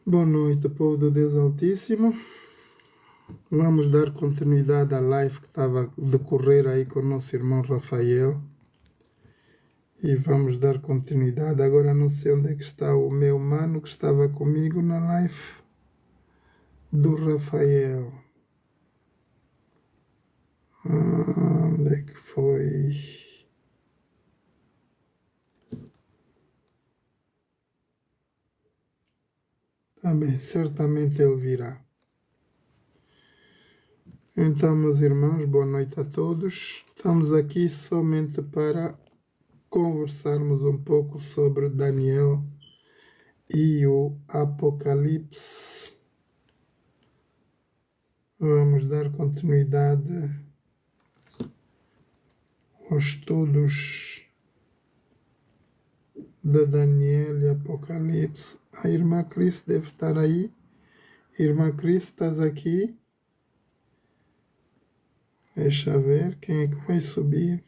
Boa noite, povo do Deus Altíssimo. Vamos dar continuidade à live que estava a decorrer aí com o nosso irmão Rafael. E vamos dar continuidade. Agora não sei onde é que está o meu mano que estava comigo na live do Rafael. Onde é que foi? Tá bem, certamente ele virá. Então, meus irmãos, boa noite a todos. Estamos aqui somente para conversarmos um pouco sobre Daniel e o Apocalipse. Vamos dar continuidade aos estudos de Daniel e Apocalipse. A irmã Cris deve estar aí. Irmã Cris, estás aqui? Deixa ver quem é que vai subir.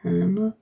Ana.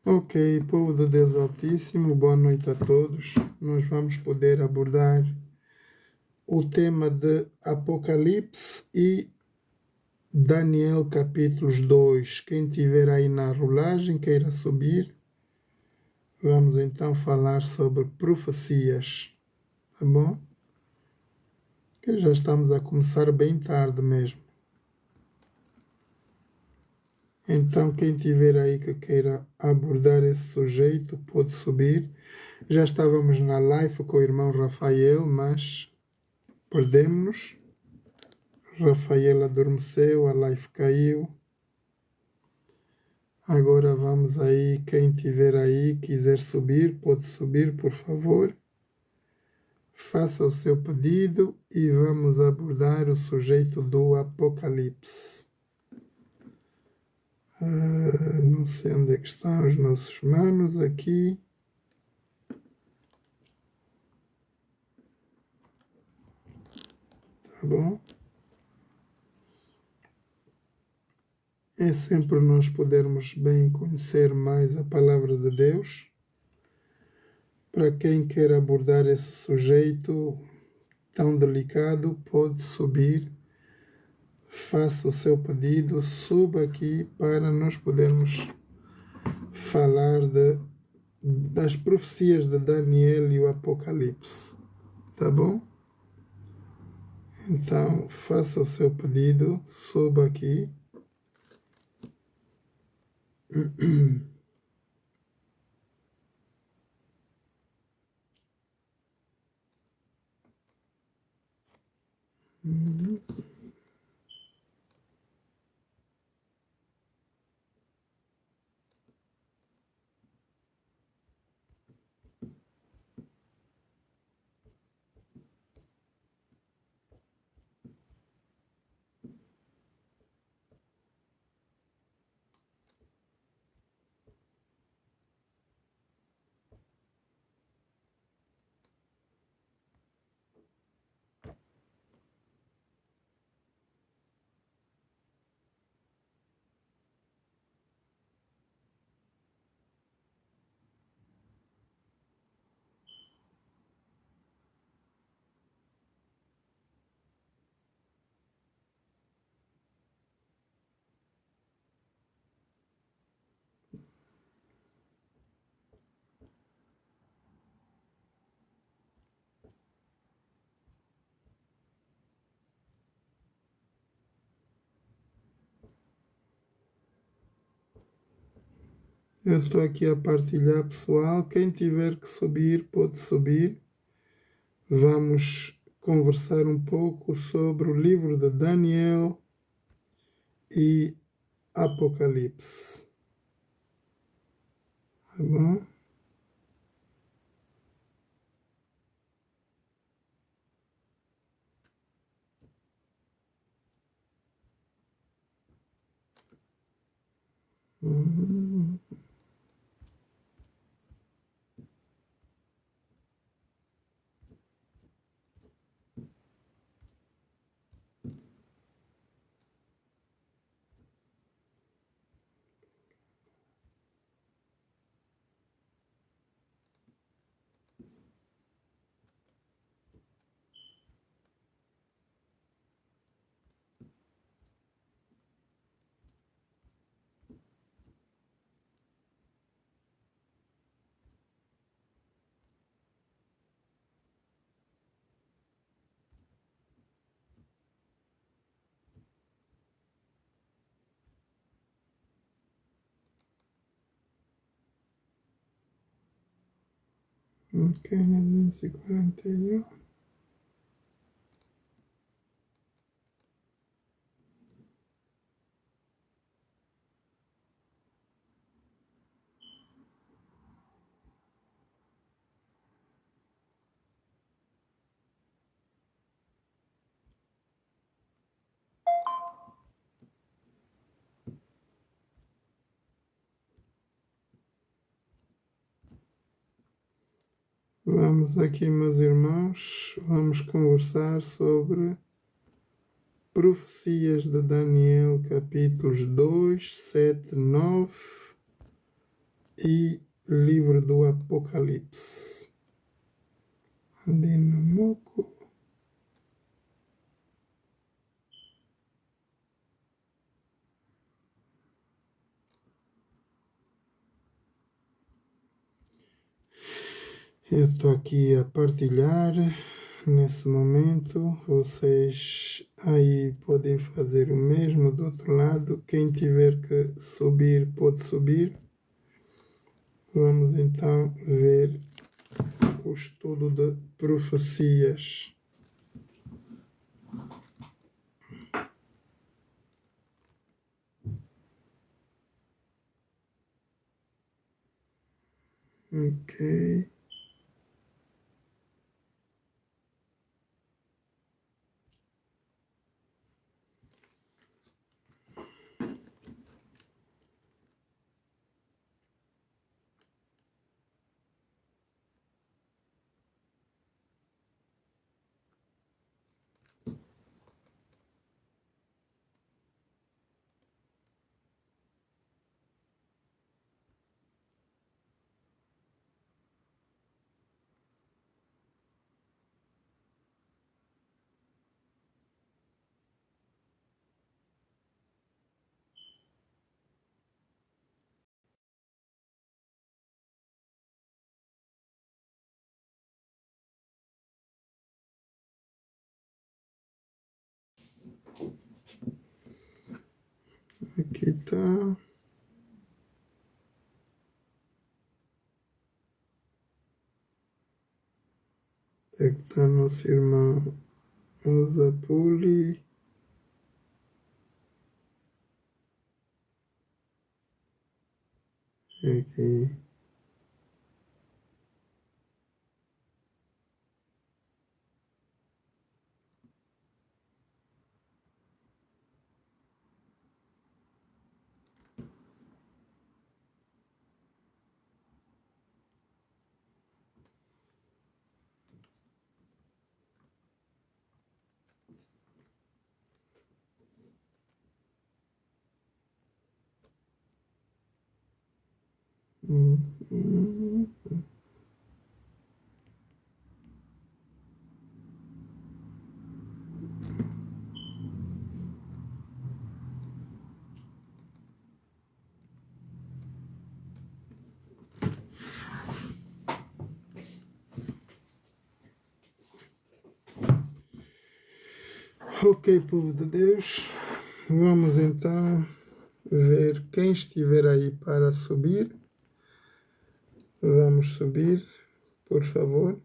Ok, povo de Deus Altíssimo, boa noite a todos. Nós vamos poder abordar o tema de Apocalipse e Daniel capítulos 2. Quem tiver aí na rolagem, queira subir. Vamos então falar sobre profecias, tá bom? Que já estamos a começar bem tarde mesmo. Então, quem tiver aí que queira abordar esse sujeito, pode subir. Já estávamos na live com o irmão Rafael, mas perdemos-nos. Rafael adormeceu, a live caiu. Agora vamos aí, quem tiver aí, quiser subir, pode subir, por favor. Faça o seu pedido e vamos abordar o sujeito do Apocalipse. Não sei onde é que estão os nossos manos aqui. Tá bom? É sempre nós podermos bem conhecer mais a palavra de Deus. Para quem quer abordar esse sujeito tão delicado, pode subir, faça o seu pedido, suba aqui para nós podermos falar das profecias de Daniel e o Apocalipse. Tá bom? Então, faça o seu pedido, suba aqui. Eu estou aqui a partilhar, pessoal. Quem tiver que subir, pode subir. Vamos conversar um pouco sobre o livro de Daniel e Apocalipse. Tá bom? Ok, 241. Vamos aqui, meus irmãos, vamos conversar sobre profecias de Daniel, capítulos 2, 7, 9 e livro do Apocalipse. Andinamoco. Eu estou aqui a partilhar nesse momento. Vocês aí podem fazer o mesmo do outro lado. Quem tiver que subir, pode subir. Vamos então ver o estudo de profecias. Ok. Aqui está. É que está nosso irmão Osapuli. Aqui. Ok, povo de Deus, vamos então ver quem estiver aí para subir. Vamos subir, por favor.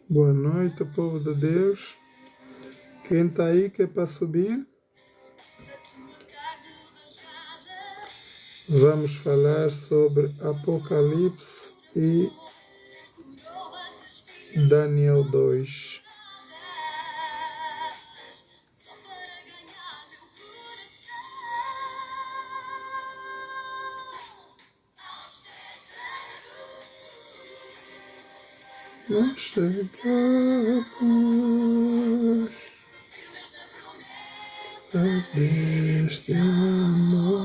Boa noite, povo de Deus. Quem está aí que é para subir? Vamos falar sobre Apocalipse e Daniel 2. Nós chegamos a deste amor.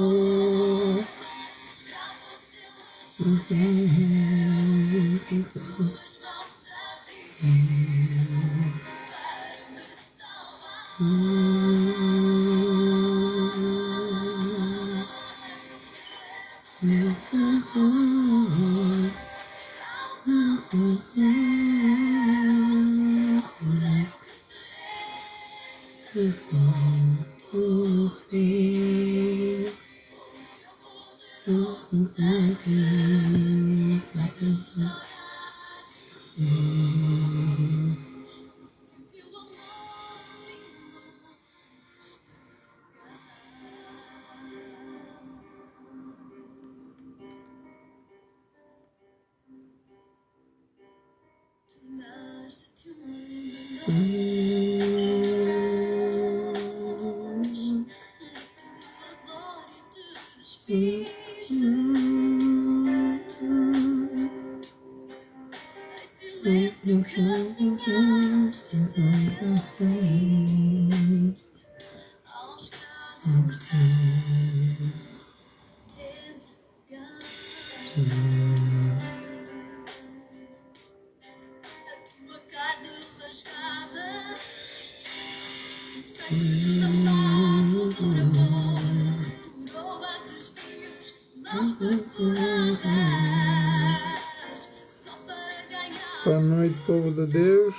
Boa noite, povo de Deus.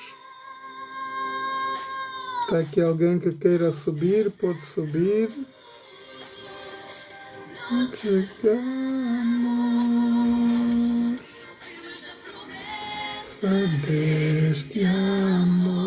Está aqui alguém que queira subir? Pode subir. Chegamos a deste amor.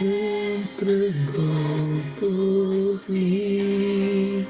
Entregou por mim,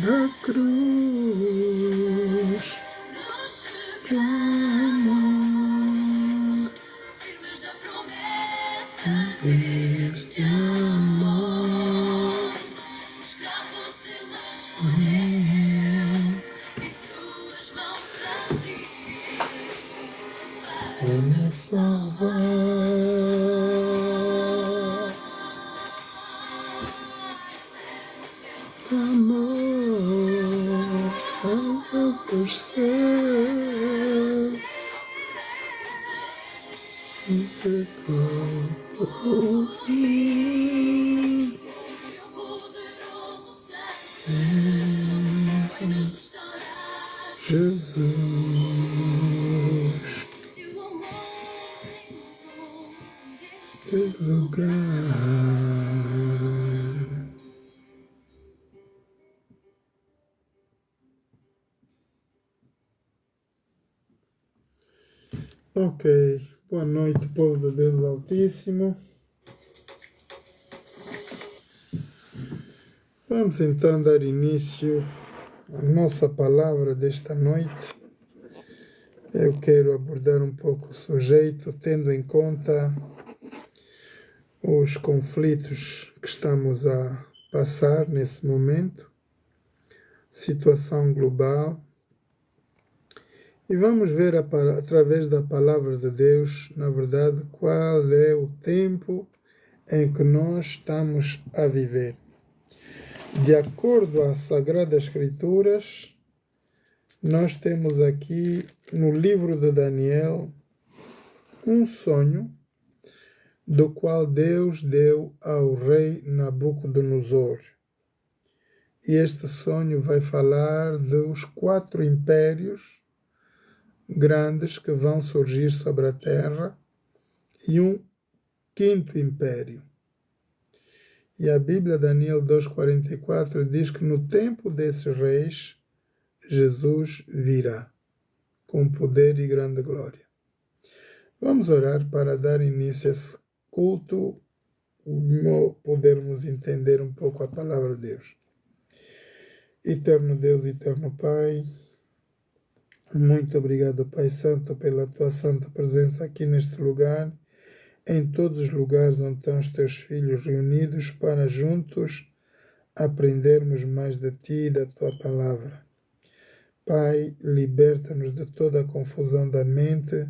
da cruz, que amor, deste amor, para me salvar. Amor, alto dos céus, entregou por mim. Jesus, este lugar. Ok, boa noite, povo de Deus Altíssimo. Vamos então dar início à nossa palavra desta noite. Eu quero abordar um pouco o sujeito, tendo em conta os conflitos que estamos a passar nesse momento, situação global. E vamos ver através da palavra de Deus, na verdade, qual é o tempo em que nós estamos a viver. De acordo às Sagradas Escrituras, nós temos aqui no livro de Daniel um sonho do qual Deus deu ao rei Nabucodonosor. E este sonho vai falar dos 4 impérios grandes que vão surgir sobre a terra e um 5º império. E a Bíblia, Daniel 2,44, diz que no tempo desses reis, Jesus virá, com poder e grande glória. Vamos orar para dar início a esse culto, podermos entender um pouco a palavra de Deus. Eterno Deus, eterno Pai, muito obrigado, Pai Santo, pela Tua santa presença aqui neste lugar, em todos os lugares onde estão os Teus filhos reunidos para juntos aprendermos mais de Ti e da Tua palavra. Pai, liberta-nos de toda a confusão da mente,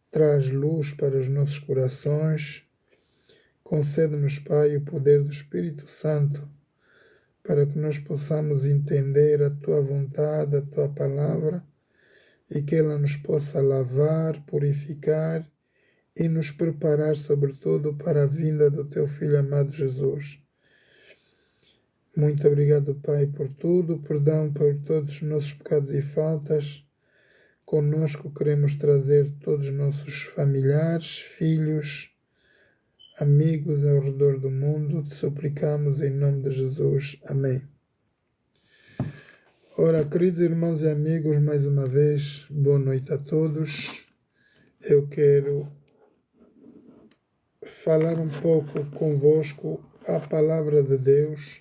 traz luz para os nossos corações, concede-nos, Pai, o poder do Espírito Santo, para que nós possamos entender a Tua vontade, a Tua palavra, e que ela nos possa lavar, purificar e nos preparar, sobretudo, para a vinda do Teu Filho amado Jesus. Muito obrigado, Pai, por tudo, perdão por todos os nossos pecados e faltas. Conosco queremos trazer todos os nossos familiares, filhos, amigos ao redor do mundo. Te suplicamos em nome de Jesus. Amém. Ora, queridos irmãos e amigos, mais uma vez, boa noite a todos. Eu quero falar um pouco convosco a palavra de Deus,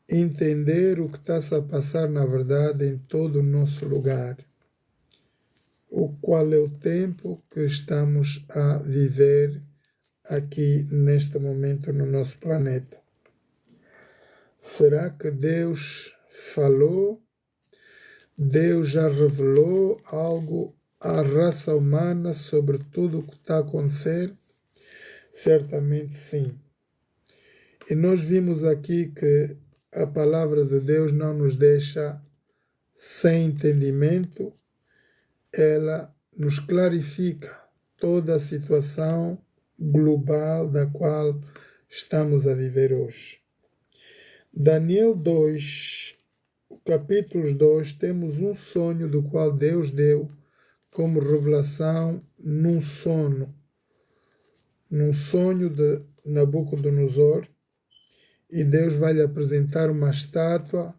entender o que está-se a passar, na verdade, em todo o nosso lugar. Qual é o tempo que estamos a viver aqui, neste momento, no nosso planeta. Será que Deus falou? Deus já revelou algo à raça humana sobre tudo o que está a acontecer? Certamente sim. E nós vimos aqui que a palavra de Deus não nos deixa sem entendimento, ela nos clarifica toda a situação global da qual estamos a viver hoje. Daniel 2, capítulo 2, temos um sonho do qual Deus deu como revelação num sonho de Nabucodonosor, e Deus vai lhe apresentar uma estátua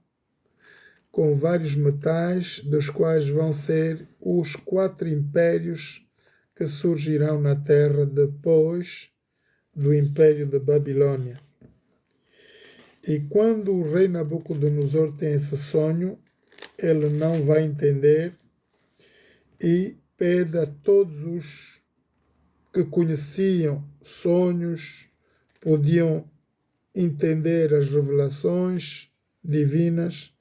com vários metais, dos quais vão ser os 4 impérios que surgirão na terra depois do Império da Babilônia. E quando o rei Nabucodonosor tem esse sonho, ele não vai entender e pede a todos os que conheciam sonhos, podiam entender as revelações divinas,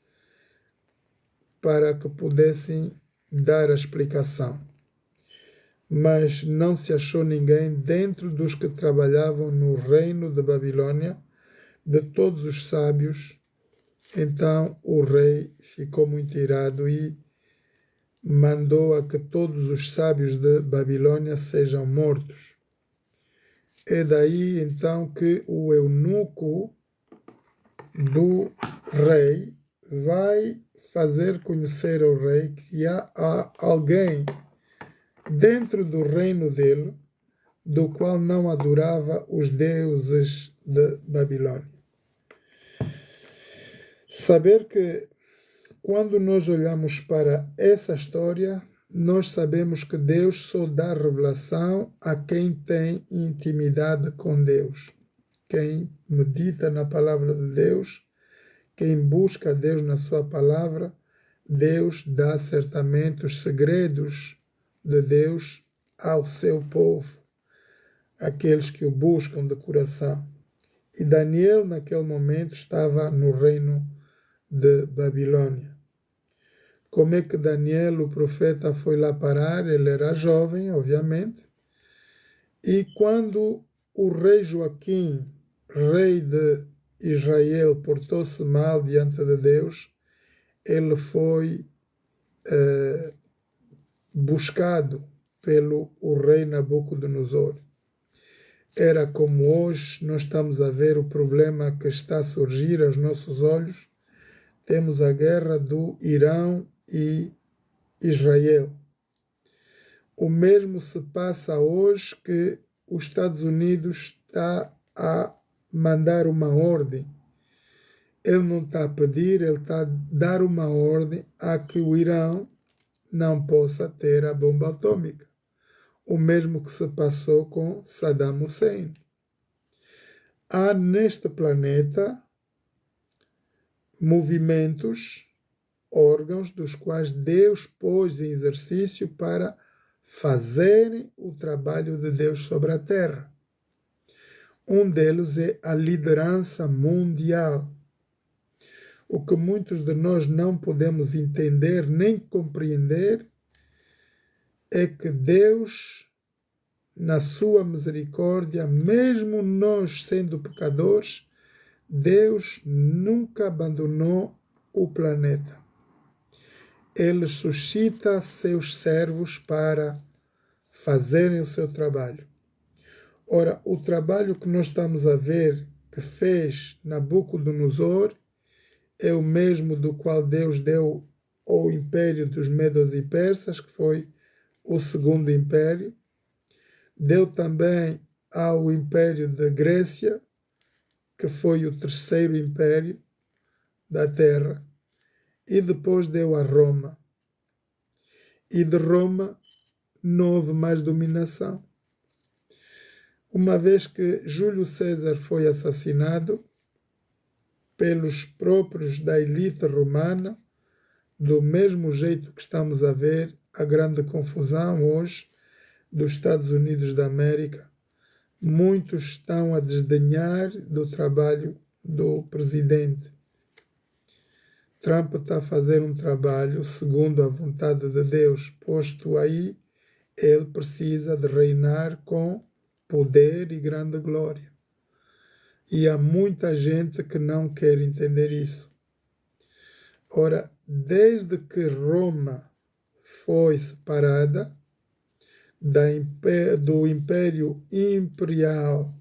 para que pudessem dar a explicação. Mas não se achou ninguém dentro dos que trabalhavam no reino de Babilônia, de todos os sábios. Então o rei ficou muito irado e mandou a que todos os sábios de Babilônia sejam mortos. É daí então que o eunuco do rei vai fazer conhecer ao rei que há alguém dentro do reino dele, do qual não adorava os deuses de Babilônia. Saber que quando nós olhamos para essa história, nós sabemos que Deus só dá revelação a quem tem intimidade com Deus. Quem medita na palavra de Deus, quem busca Deus na sua palavra, Deus dá certamente os segredos de Deus ao seu povo, aqueles que o buscam de coração. E Daniel, naquele momento, estava no reino de Babilônia. Como é que Daniel, o profeta, foi lá parar? Ele era jovem, obviamente. E quando o rei Joaquim, rei de Israel, portou-se mal diante de Deus, ele foi buscado pelo rei Nabucodonosor. Era como hoje nós estamos a ver o problema que está a surgir aos nossos olhos. Temos a guerra do Irão e Israel. O mesmo se passa hoje, que os Estados Unidos está a mandar uma ordem. Ele não está a pedir, ele está a dar uma ordem a que o Irão não possa ter a bomba atômica. O mesmo que se passou com Saddam Hussein. Há neste planeta movimentos, órgãos dos quais Deus pôs em exercício para fazerem o trabalho de Deus sobre a Terra. Um deles é a liderança mundial. O que muitos de nós não podemos entender nem compreender é que Deus, na sua misericórdia, mesmo nós sendo pecadores, Deus nunca abandonou o planeta. Ele suscita seus servos para fazerem o seu trabalho. Ora, o trabalho que nós estamos a ver que fez Nabucodonosor é o mesmo do qual Deus deu ao império dos Medos e Persas, que foi o segundo império. Deu também ao império da Grécia, que foi o terceiro império da Terra, e depois deu a Roma. E de Roma não houve mais dominação. Uma vez que Júlio César foi assassinado pelos próprios da elite romana, do mesmo jeito que estamos a ver a grande confusão hoje dos Estados Unidos da América, muitos estão a desdenhar do trabalho do presidente. Trump está a fazer um trabalho segundo a vontade de Deus, posto aí ele precisa de reinar com poder e grande glória. E há muita gente que não quer entender isso. Ora, desde que Roma foi separada do Império Imperial,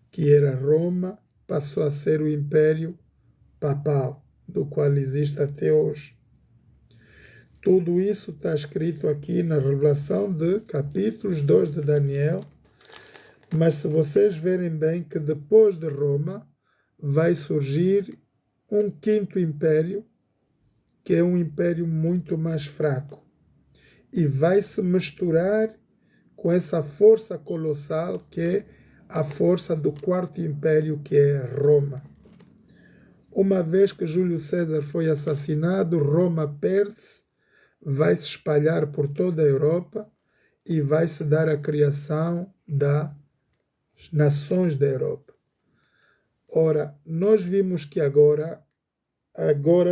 que era Roma, passou a ser o Império Papal, do qual existe até hoje. Tudo isso está escrito aqui na Revelação de capítulos 2 de Daniel, mas se vocês verem bem que depois de Roma vai surgir um quinto império, que é um império muito mais fraco, e vai se misturar com essa força colossal que é a força do quarto império, que é Roma. Uma vez que Júlio César foi assassinado, Roma perde-se, vai se espalhar por toda a Europa e vai se dar a criação das nações da Europa. Ora, nós vimos que agora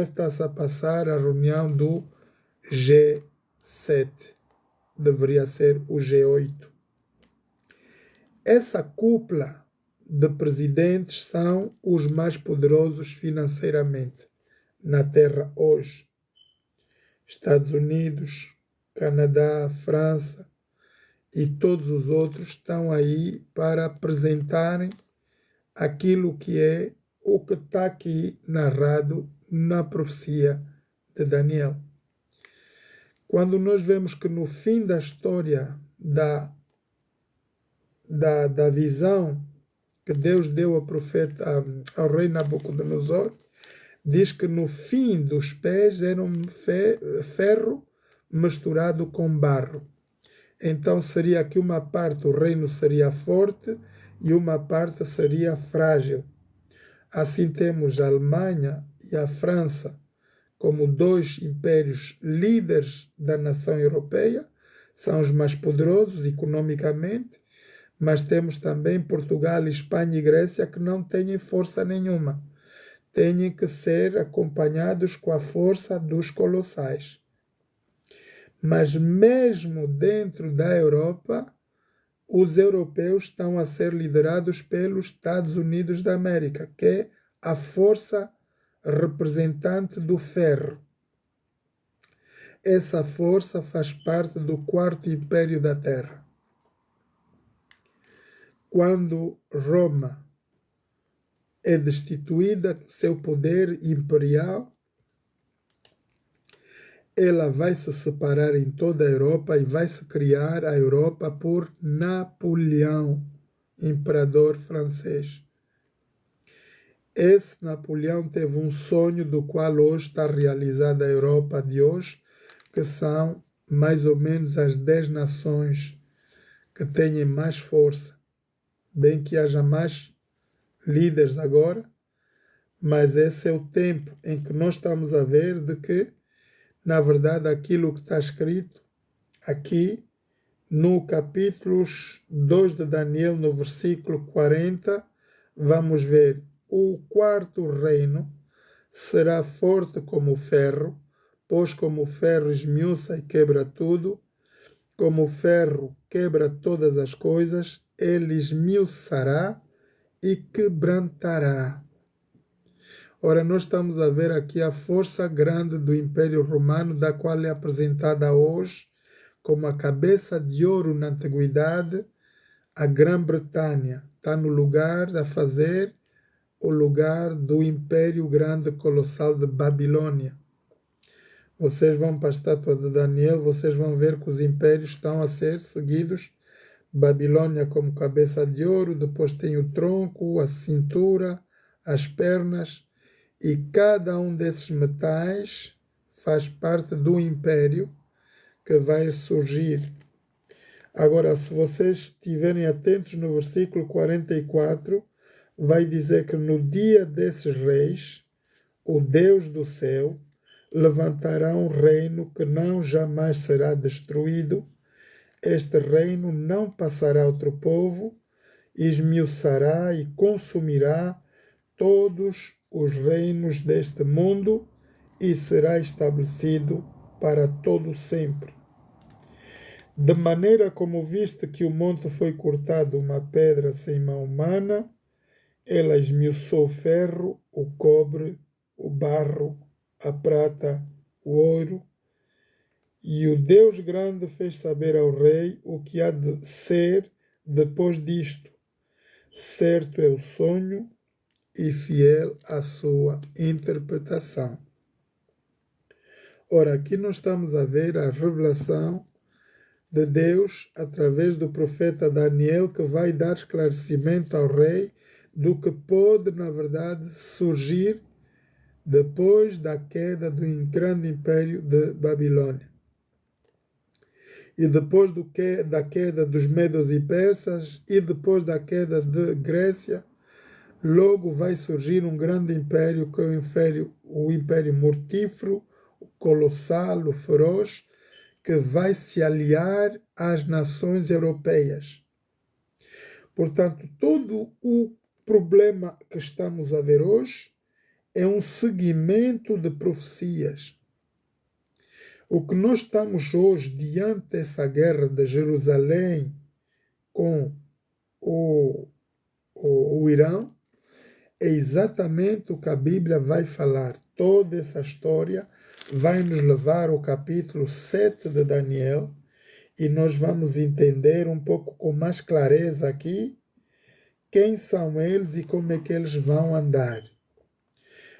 está-se a passar a reunião do G7. Deveria ser o G8. Essa cúpula de presidentes são os mais poderosos financeiramente na Terra hoje. Estados Unidos, Canadá, França e todos os outros estão aí para apresentarem aquilo que é o que está aqui narrado na profecia de Daniel. Quando nós vemos que no fim da história da visão que Deus deu ao rei Nabucodonosor, diz que no fim dos pés era um ferro misturado com barro. Então seria que uma parte o reino seria forte e uma parte seria frágil. Assim temos a Alemanha e a França como dois impérios líderes da nação europeia, são os mais poderosos economicamente, mas temos também Portugal, Espanha e Grécia que não têm força nenhuma. Têm que ser acompanhados com a força dos colossais. Mas mesmo dentro da Europa, os europeus estão a ser liderados pelos Estados Unidos da América, que é a força representante do ferro. Essa força faz parte do quarto império da Terra. Quando Roma é destituída do seu poder imperial, ela vai se separar em toda a Europa e vai se criar a Europa por Napoleão, imperador francês. Esse Napoleão teve um sonho do qual hoje está realizada a Europa de hoje, que são mais ou menos as 10 nações que têm mais força. Bem que haja mais líderes agora, mas esse é o tempo em que nós estamos a ver de que, na verdade, aquilo que está escrito aqui no capítulo 2 de Daniel, no versículo 40, vamos ver: o quarto reino será forte como o ferro, pois como o ferro esmiuça e quebra tudo, como o ferro quebra todas as coisas, ele esmiuçará e quebrantará. Ora, nós estamos a ver aqui a força grande do Império Romano, da qual é apresentada hoje como a cabeça de ouro na antiguidade. A Grã-Bretanha está no lugar a fazer o lugar do Império Grande Colossal de Babilônia. Vocês vão para a estátua de Daniel, vocês vão ver que os impérios estão a ser seguidos. Babilônia como cabeça de ouro, depois tem o tronco, a cintura, as pernas, e cada um desses metais faz parte do império que vai surgir. Agora, se vocês estiverem atentos no versículo 44, vai dizer que no dia desses reis, o Deus do céu levantará um reino que não jamais será destruído. Este reino não passará a outro povo, esmiuçará e consumirá todos os reinos deste mundo e será estabelecido para todo sempre. De maneira como viste que o monte foi cortado uma pedra sem mão humana, ela esmiuçou o ferro, o cobre, o barro, a prata, o ouro, e o Deus grande fez saber ao rei o que há de ser depois disto. Certo é o sonho e fiel a sua interpretação. Ora, aqui nós estamos a ver a revelação de Deus através do profeta Daniel, que vai dar esclarecimento ao rei do que pode, na verdade, surgir depois da queda do grande império de Babilônia. E depois da queda dos medos e persas, e depois da queda de Grécia, logo vai surgir um grande império, que é o império mortífero, o colossal, o feroz, que vai se aliar às nações europeias. Portanto, todo o problema que estamos a ver hoje é um seguimento de profecias. O que nós estamos hoje diante dessa guerra de Jerusalém com o Irã é exatamente o que a Bíblia vai falar. Toda essa história vai nos levar ao capítulo 7 de Daniel e nós vamos entender um pouco com mais clareza aqui quem são eles e como é que eles vão andar.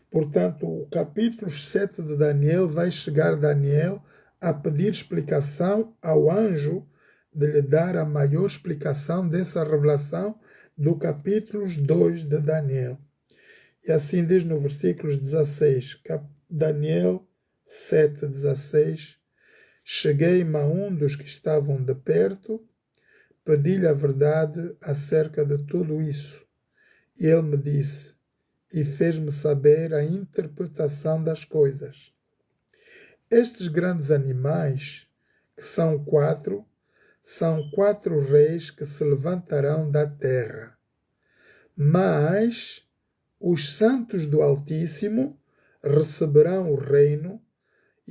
Portanto, o capítulo 7 de Daniel vai chegar Daniel a pedir explicação ao anjo de lhe dar a maior explicação dessa revelação do capítulo 2 de Daniel. E assim diz no versículo 16, Daniel 7:16, cheguei-me a um dos que estavam de perto, pedi-lhe a verdade acerca de tudo isso. E ele me disse, e fez-me saber a interpretação das coisas. Estes grandes animais, que são quatro reis que se levantarão da terra. Mas os santos do Altíssimo receberão o reino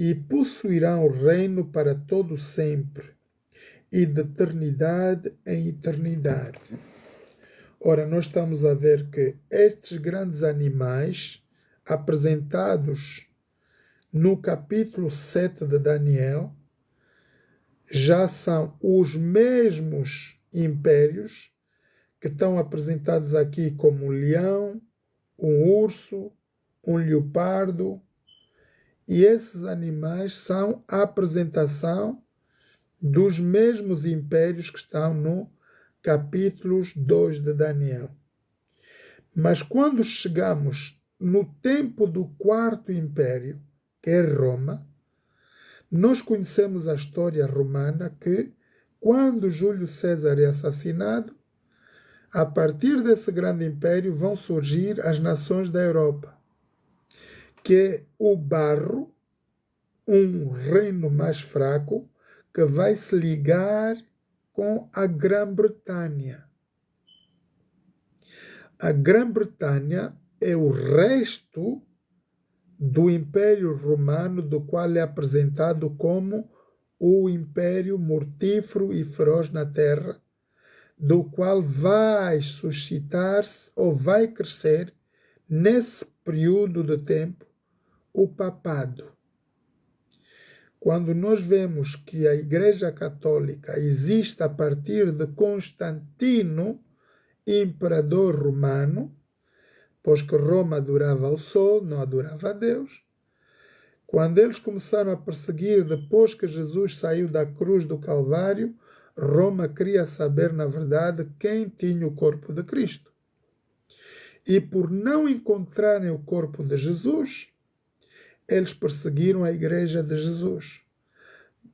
e possuirão o reino para todo sempre, e de eternidade em eternidade. Ora, nós estamos a ver que estes grandes animais, apresentados no capítulo 7 de Daniel, já são os mesmos impérios que estão apresentados aqui como um leão, um urso, um leopardo, e esses animais são a apresentação dos mesmos impérios que estão no capítulo 2 de Daniel. Mas quando chegamos no tempo do quarto império, que é Roma, nós conhecemos a história romana que, quando Júlio César é assassinado, a partir desse grande império vão surgir as nações da Europa, que é o barro, um reino mais fraco, que vai se ligar com a Grã-Bretanha. A Grã-Bretanha é o resto do Império Romano, do qual é apresentado como o Império mortífero e feroz na terra, do qual vai suscitar-se ou vai crescer, nesse período de tempo, o papado. Quando nós vemos que a Igreja Católica existe a partir de Constantino, imperador romano, pois que Roma adorava ao sol, não adorava a Deus. Quando eles começaram a perseguir, depois que Jesus saiu da cruz do Calvário, Roma queria saber, na verdade, quem tinha o corpo de Cristo. E por não encontrarem o corpo de Jesus, eles perseguiram a Igreja de Jesus.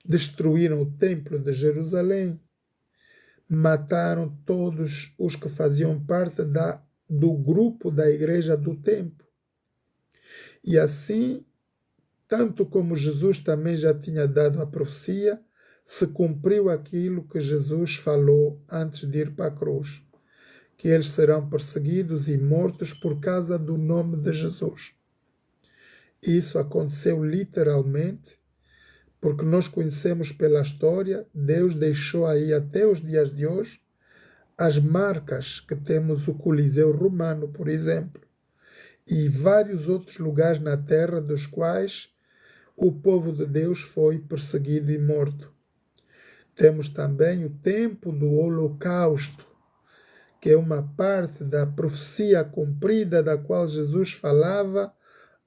Destruíram o Templo de Jerusalém. Mataram todos os que faziam parte do grupo da Igreja do Tempo. E assim, tanto como Jesus também já tinha dado a profecia, se cumpriu aquilo que Jesus falou antes de ir para a cruz, que eles serão perseguidos e mortos por causa do nome de Jesus. Isso aconteceu literalmente, porque nós conhecemos pela história, Deus deixou aí até os dias de hoje as marcas que temos o Coliseu Romano, por exemplo, e vários outros lugares na terra dos quais o povo de Deus foi perseguido e morto. Temos também o tempo do Holocausto, que é uma parte da profecia cumprida da qual Jesus falava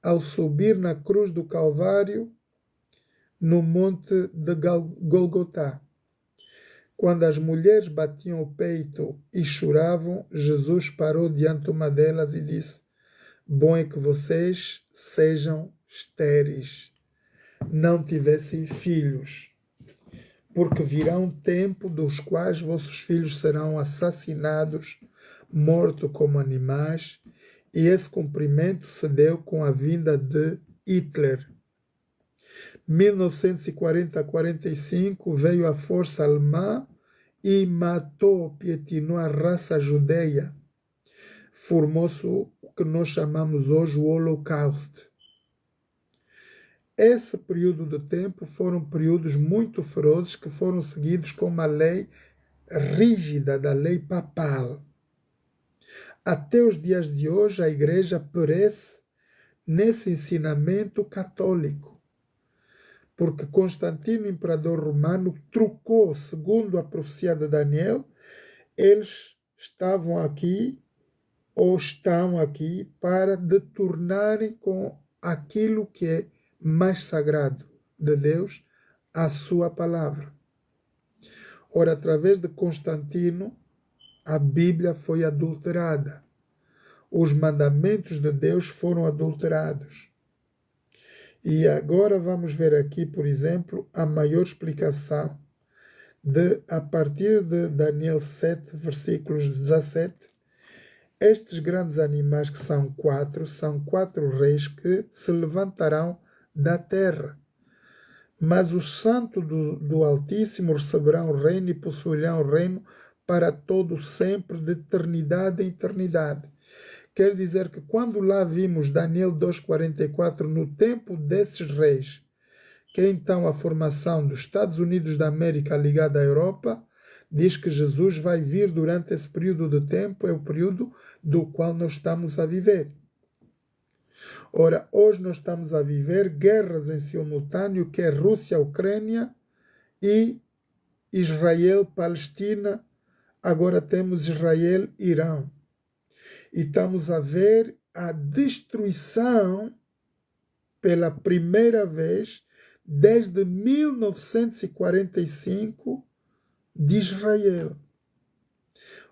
ao subir na cruz do Calvário, no monte de Golgotá. Quando as mulheres batiam o peito e choravam, Jesus parou diante de uma delas e disse: bom é que vocês sejam estéreis, não tivessem filhos, porque virá um tempo dos quais vossos filhos serão assassinados, mortos como animais, e esse cumprimento se deu com a vinda de Hitler. 1940 a 45 veio a força alemã e matou, pietinou a raça judeia. Formou-se o que nós chamamos hoje o Holocausto. Esse período de tempo foram períodos muito ferozes que foram seguidos com uma lei rígida da lei papal. Até os dias de hoje a Igreja perece nesse ensinamento católico, porque Constantino, imperador romano, trucou, segundo a profecia de Daniel, eles estavam aqui ou estão aqui para detornarem com aquilo que é mais sagrado de Deus, a sua palavra. Ora, através de Constantino, a Bíblia foi adulterada. Os mandamentos de Deus foram adulterados. E agora vamos ver aqui, por exemplo, a maior explicação a partir de Daniel 7, versículos 17. Estes grandes animais, que são quatro reis que se levantarão da terra. Mas os santos do Altíssimo receberão o reino e possuirão o reino para todo sempre, de eternidade em eternidade. Quer dizer que quando lá vimos Daniel 2,44, no tempo desses reis, que é então a formação dos Estados Unidos da América ligada à Europa, diz que Jesus vai vir durante esse período de tempo, é o período do qual nós estamos a viver. Ora, hoje nós estamos a viver guerras em simultâneo, que é Rússia, Ucrânia e Israel, Palestina. Agora temos Israel, Irão. E estamos a ver a destruição pela primeira vez desde 1945 de Israel.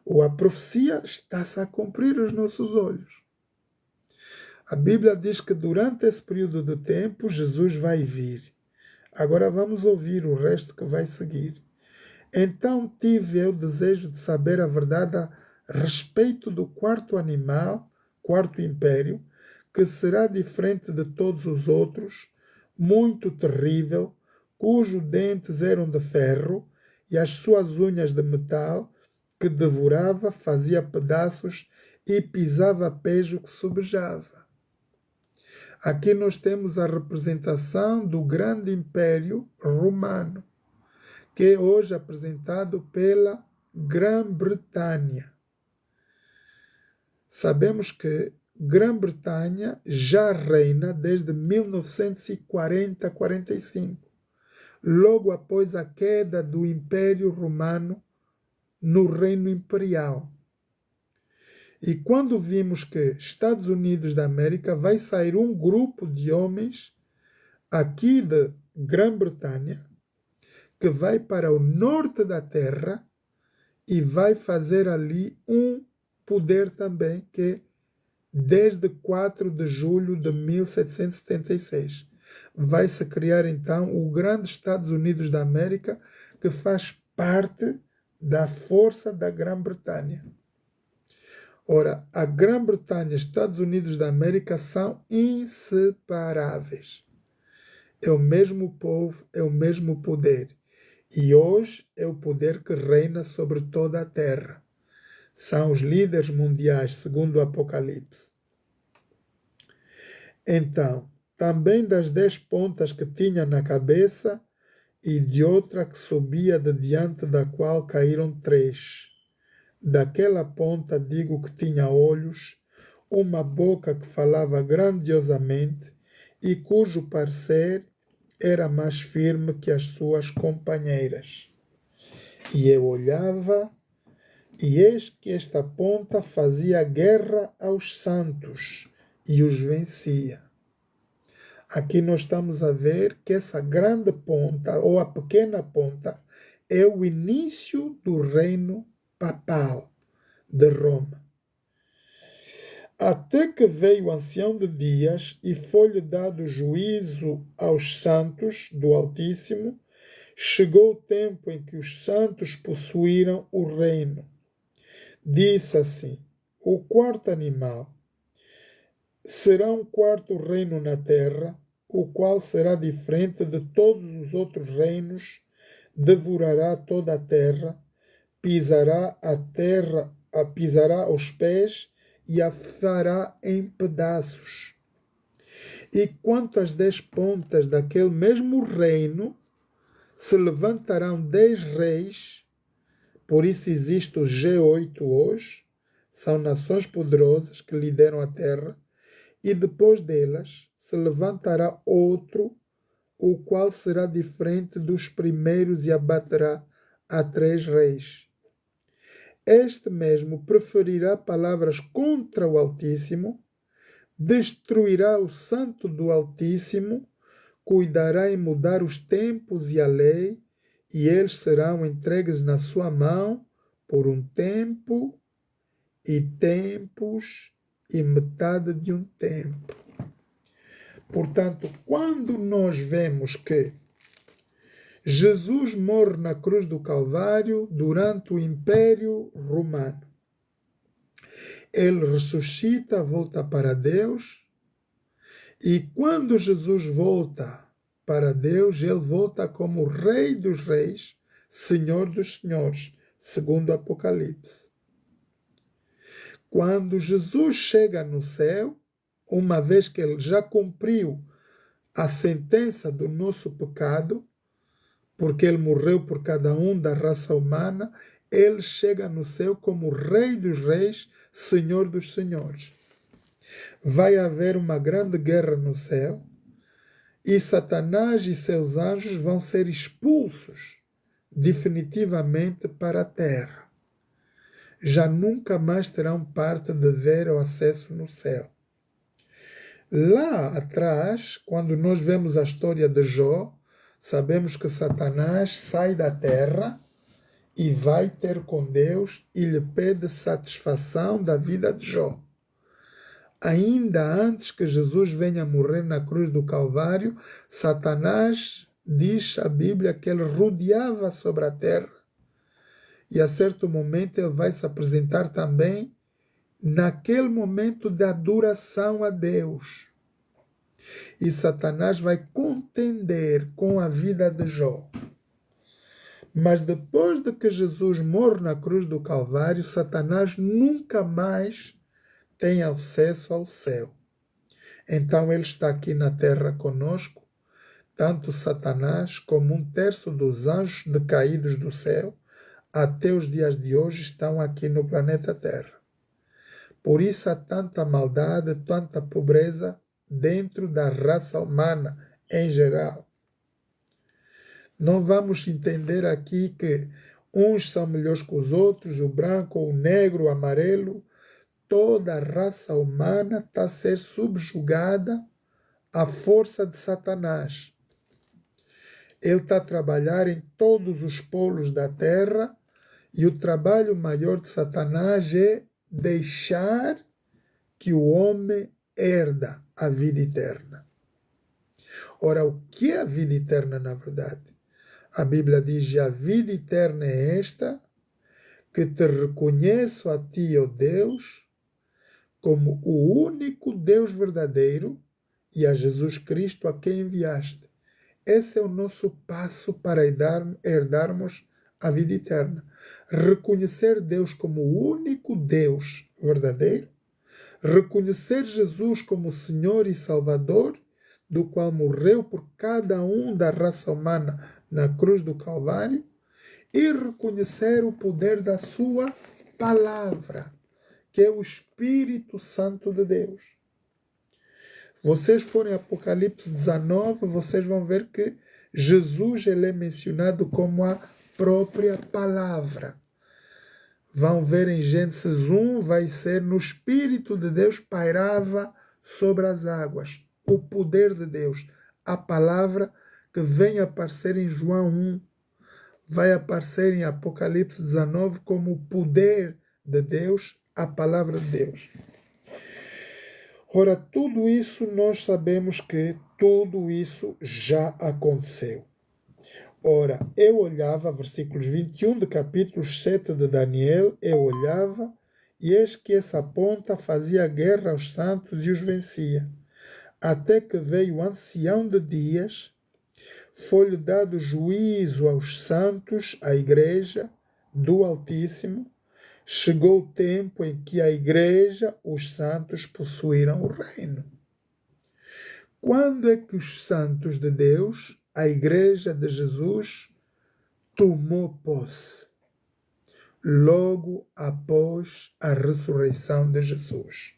Ou a profecia está-se a cumprir aos nossos olhos. A Bíblia diz que durante esse período de tempo Jesus vai vir. Agora vamos ouvir o resto que vai seguir. Então tive eu desejo de saber a verdade a respeito do quarto animal, quarto império, que será diferente de todos os outros, muito terrível, cujos dentes eram de ferro e as suas unhas de metal, que devorava, fazia pedaços e pisava pejo que sobejava. Aqui nós temos a representação do grande império romano, que é hoje apresentado pela Grã-Bretanha. Sabemos que Grã-Bretanha já reina desde 1940-45, logo após a queda do Império Romano no Reino Imperial. E quando vimos que Estados Unidos da América vai sair um grupo de homens aqui de Grã-Bretanha, que vai para o norte da terra e vai fazer ali um poder também, que desde 4 de julho de 1776 vai se criar então o grande Estados Unidos da América, que faz parte da força da Grã-Bretanha. Ora, a Grã-Bretanha e Estados Unidos da América são inseparáveis. É o mesmo povo, é o mesmo poder. E hoje é o poder que reina sobre toda a terra. São os líderes mundiais, segundo o Apocalipse. Então, também das 10 pontas que tinha na cabeça, e de outra que subia de diante da qual caíram 3. Daquela ponta digo que tinha olhos, uma boca que falava grandiosamente e cujo parecer era mais firme que as suas companheiras. E eu olhava, e eis que esta ponta fazia guerra aos santos e os vencia. Aqui nós estamos a ver que essa grande ponta, ou a pequena ponta, é o início do reino papal de Roma. Até que veio o ancião de dias e foi-lhe dado juízo aos santos do Altíssimo, chegou o tempo em que os santos possuíram o reino. Disse assim: o quarto animal será um quarto reino na terra, o qual será diferente de todos os outros reinos, devorará toda a terra, pisará aos pés e a fará em pedaços. E quanto às 10 pontas daquele mesmo reino, se levantarão 10 reis, por isso existe o G8 hoje, são nações poderosas que lideram a terra, e depois delas se levantará outro, o qual será diferente dos primeiros e abaterá a 3 reis. Este mesmo preferirá palavras contra o Altíssimo, destruirá o santo do Altíssimo, cuidará em mudar os tempos e a lei, e eles serão entregues na sua mão por um tempo e tempos e metade de um tempo. Portanto, quando nós vemos que Jesus morre na cruz do Calvário durante o Império Romano, ele ressuscita, volta para Deus, e quando Jesus volta para Deus, ele volta como Rei dos Reis, Senhor dos Senhores, segundo Apocalipse. Quando Jesus chega no céu, uma vez que ele já cumpriu a sentença do nosso pecado, porque ele morreu por cada um da raça humana, ele chega no céu como Rei dos Reis, Senhor dos Senhores. Vai haver uma grande guerra no céu e Satanás e seus anjos vão ser expulsos definitivamente para a terra. Já nunca mais terão parte, dever ou acesso no céu. Lá atrás, quando nós vemos a história de Jó, sabemos que Satanás sai da terra e vai ter com Deus e lhe pede satisfação da vida de Jó. Ainda antes que Jesus venha morrer na cruz do Calvário, Satanás, diz a Bíblia, que ele rodeava sobre a terra. E a certo momento ele vai se apresentar também naquele momento de adoração a Deus. E Satanás vai contender com a vida de Jó. Mas depois de que Jesus morre na cruz do Calvário, Satanás nunca mais tem acesso ao céu. Então ele está aqui na terra conosco, tanto Satanás como 1/3 dos anjos decaídos do céu, até os dias de hoje estão aqui no planeta Terra. Por isso há tanta maldade, tanta pobreza dentro da raça humana em geral. Não vamos entender aqui que uns são melhores que os outros, o branco, o negro, o amarelo. Toda a raça humana está a ser subjugada à força de Satanás. Ele está a trabalhar em todos os polos da terra e o trabalho maior de Satanás é deixar que o homem herda a vida eterna. Ora, o que é a vida eterna, na verdade? A Bíblia diz: a vida eterna é esta, que te reconheço a ti, ó Deus, como o único Deus verdadeiro e a Jesus Cristo a quem enviaste. Esse é o nosso passo para herdarmos a vida eterna. Reconhecer Deus como o único Deus verdadeiro, reconhecer Jesus como Senhor e Salvador, do qual morreu por cada um da raça humana na cruz do Calvário, e reconhecer o poder da sua palavra, que é o Espírito Santo de Deus. Vocês forem em Apocalipse 19, vocês vão ver que Jesus ele é mencionado como a própria palavra. Vão ver em Gênesis 1, vai ser: no Espírito de Deus pairava sobre as águas. O poder de Deus, a palavra que vem aparecer em João 1, vai aparecer em Apocalipse 19 como o poder de Deus, a palavra de Deus. Ora, tudo isso nós sabemos que tudo isso já aconteceu. Ora, eu olhava, versículos 21 do capítulo 7 de Daniel, eu olhava, e eis que essa ponta fazia guerra aos santos e os vencia. Até que veio o ancião de dias, foi-lhe dado juízo aos santos, à igreja do Altíssimo. Chegou o tempo em que a igreja, os santos, possuíram o reino. Quando é que os santos de Deus, a igreja de Jesus, tomou posse? Logo após a ressurreição de Jesus.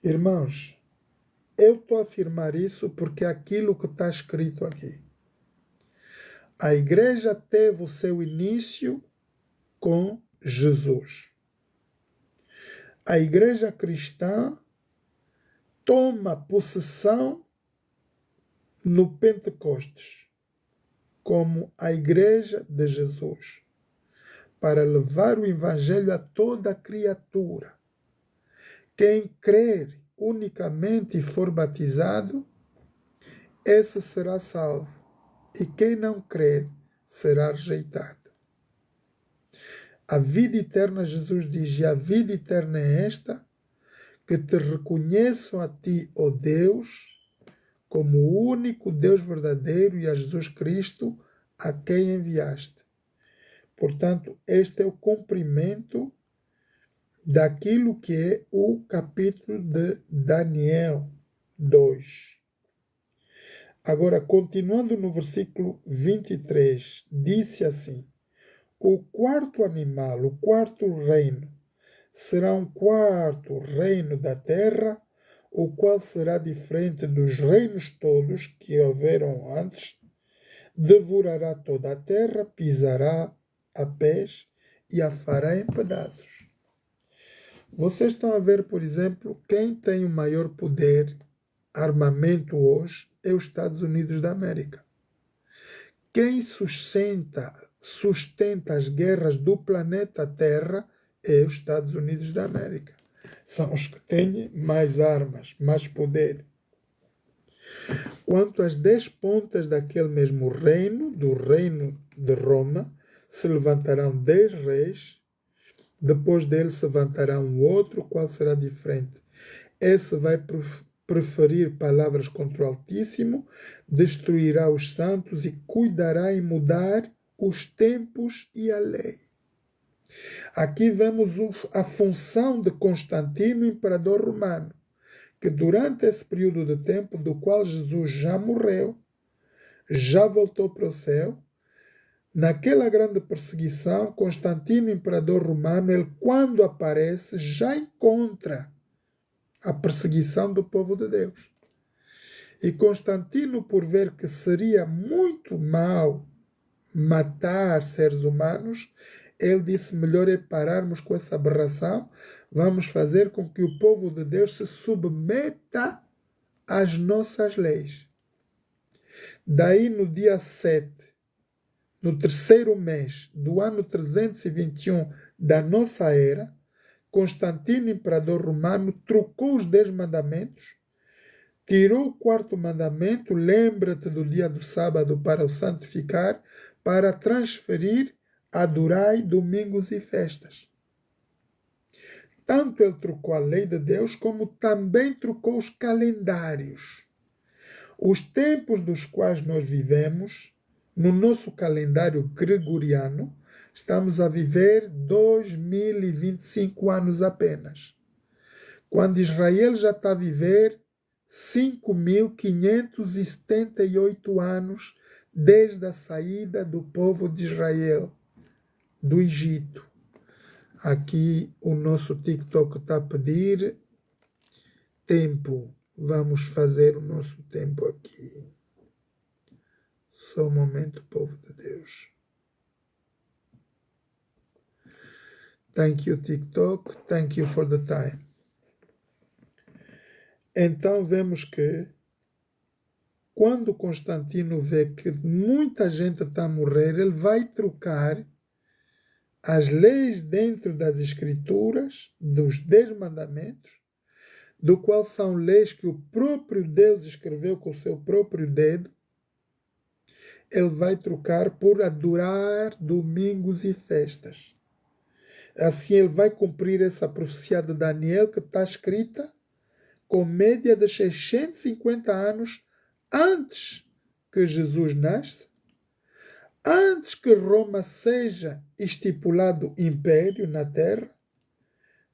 Irmãos, eu estou a afirmar isso porque é aquilo que está escrito aqui. A igreja teve o seu início com Jesus. A igreja cristã toma possessão no Pentecostes como a igreja de Jesus, para levar o evangelho a toda criatura. Quem crer unicamente for batizado, esse será salvo, e quem não crer será rejeitado. A vida eterna, Jesus diz, e a vida eterna é esta, que te reconheçam a ti, ó Deus, como o único Deus verdadeiro e a Jesus Cristo, a quem enviaste. Portanto, este é o cumprimento daquilo que é o capítulo de Daniel 2. Agora, continuando no versículo 23, disse assim: o quarto animal, o quarto reino, será um quarto reino da terra, o qual será diferente dos reinos todos que houveram antes, devorará toda a terra, pisará a pés e a fará em pedaços. Vocês estão a ver, por exemplo, quem tem o maior poder, armamento hoje, é os Estados Unidos da América. Quem sustenta as guerras do planeta Terra é os Estados Unidos da América. São os que têm mais armas, mais poder. Quanto às 10 pontas daquele mesmo reino, do reino de Roma, se levantarão 10 reis, depois dele se levantará um outro, qual será diferente. Esse vai preferir palavras contra o Altíssimo, destruirá os santos e cuidará em mudar os tempos e a lei. Aqui vemos a função de Constantino, imperador romano, que durante esse período de tempo, do qual Jesus já morreu, já voltou para o céu, naquela grande perseguição, Constantino, imperador romano, ele quando aparece, já encontra a perseguição do povo de Deus. E Constantino, por ver que seria muito mal matar seres humanos, ele disse, melhor é pararmos com essa aberração, vamos fazer com que o povo de Deus se submeta às nossas leis. Daí, no dia 7, no terceiro mês do ano 321 da nossa era, Constantino, imperador romano, trocou os 10 mandamentos, tirou o quarto mandamento, lembra-te do dia do sábado para o santificar, para transferir adorai domingos e festas. Tanto ele trocou a lei de Deus, como também trocou os calendários. Os tempos dos quais nós vivemos, no nosso calendário gregoriano, estamos a viver 2025 anos apenas. Quando Israel já está a viver 5.578 anos desde a saída do povo de Israel do Egito. Aqui o nosso TikTok está a pedir tempo. Vamos fazer o nosso tempo aqui. Só um momento, povo de Deus. Thank you, TikTok. Thank you for the time. Então, vemos que quando Constantino vê que muita gente está a morrer, ele vai trocar as leis dentro das Escrituras, dos 10 mandamentos, do qual são leis que o próprio Deus escreveu com o seu próprio dedo, ele vai trocar por adorar domingos e festas. Assim ele vai cumprir essa profecia de Daniel que está escrita com média de 650 anos antes que Jesus nasça, antes que Roma seja estipulado império na terra.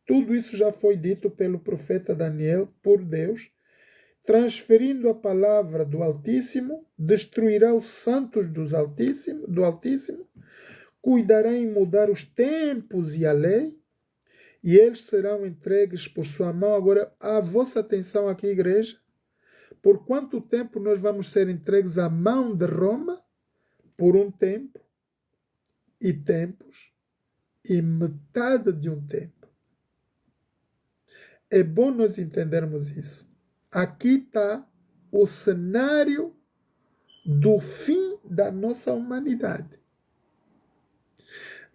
Tudo isso já foi dito pelo profeta Daniel por Deus, transferindo a palavra do Altíssimo, destruirá os santos do Altíssimo, cuidará em mudar os tempos e a lei, e eles serão entregues por sua mão. Agora, a vossa atenção aqui, igreja, por quanto tempo nós vamos ser entregues à mão de Roma? Por um tempo, e tempos, e metade de um tempo. É bom nós entendermos isso. Aqui está o cenário do fim da nossa humanidade.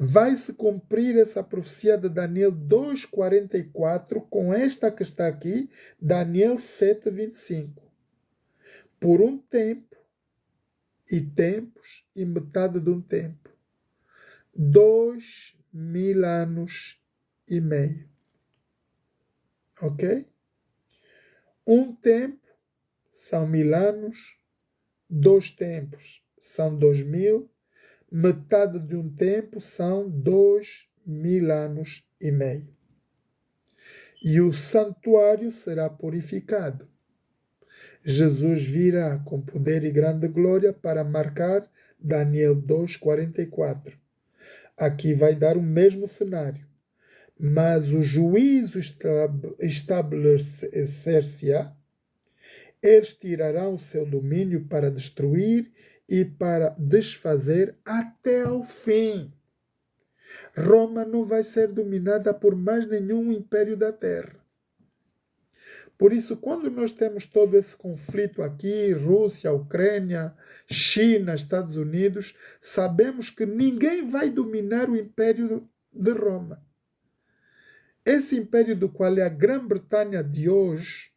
vai se cumprir essa profecia de Daniel 2,44 com esta que está aqui, Daniel 7,25. Por um tempo e tempos e metade de um tempo, 2000 anos e meio. Ok? Um tempo são 1000 anos, 2 tempos são 2000, metade de um tempo são 2000 anos e meio. E o santuário será purificado. Jesus virá com poder e grande glória para marcar Daniel 2,44. Aqui vai dar o mesmo cenário. Mas o juízo estabelecer-se-á, eles tirarão o seu domínio para destruir e para desfazer até ao fim. Roma não vai ser dominada por mais nenhum império da terra. Por isso, quando nós temos todo esse conflito aqui, Rússia, Ucrânia, China, Estados Unidos, sabemos que ninguém vai dominar o império de Roma. Esse império do qual é a Grã-Bretanha de hoje,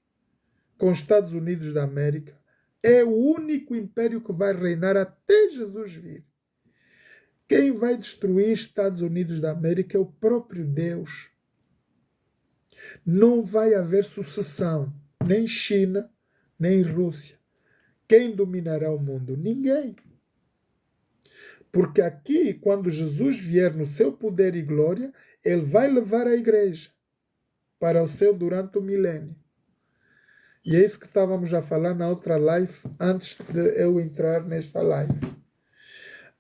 com os Estados Unidos da América, é o único império que vai reinar até Jesus vir. Quem vai destruir Estados Unidos da América é o próprio Deus. Não vai haver sucessão, nem China, nem Rússia. Quem dominará o mundo? Ninguém. Porque aqui, quando Jesus vier no seu poder e glória, ele vai levar a igreja para o céu durante o milênio. E é isso que estávamos a falar na outra live, antes de eu entrar nesta live.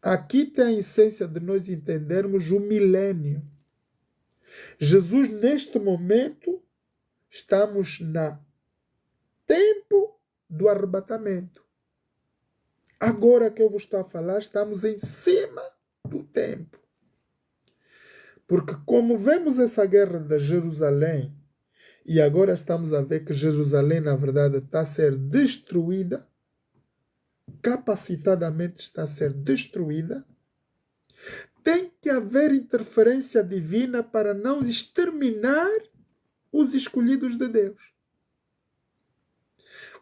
Aqui tem a essência de nós entendermos o milênio. Jesus, neste momento, estamos no tempo do arrebatamento. Agora que eu vos estou a falar, estamos em cima do tempo. Porque como vemos essa guerra de Jerusalém, e agora estamos a ver que Jerusalém, na verdade, está a ser destruída, capacitadamente está a ser destruída, tem que haver interferência divina para não exterminar os escolhidos de Deus.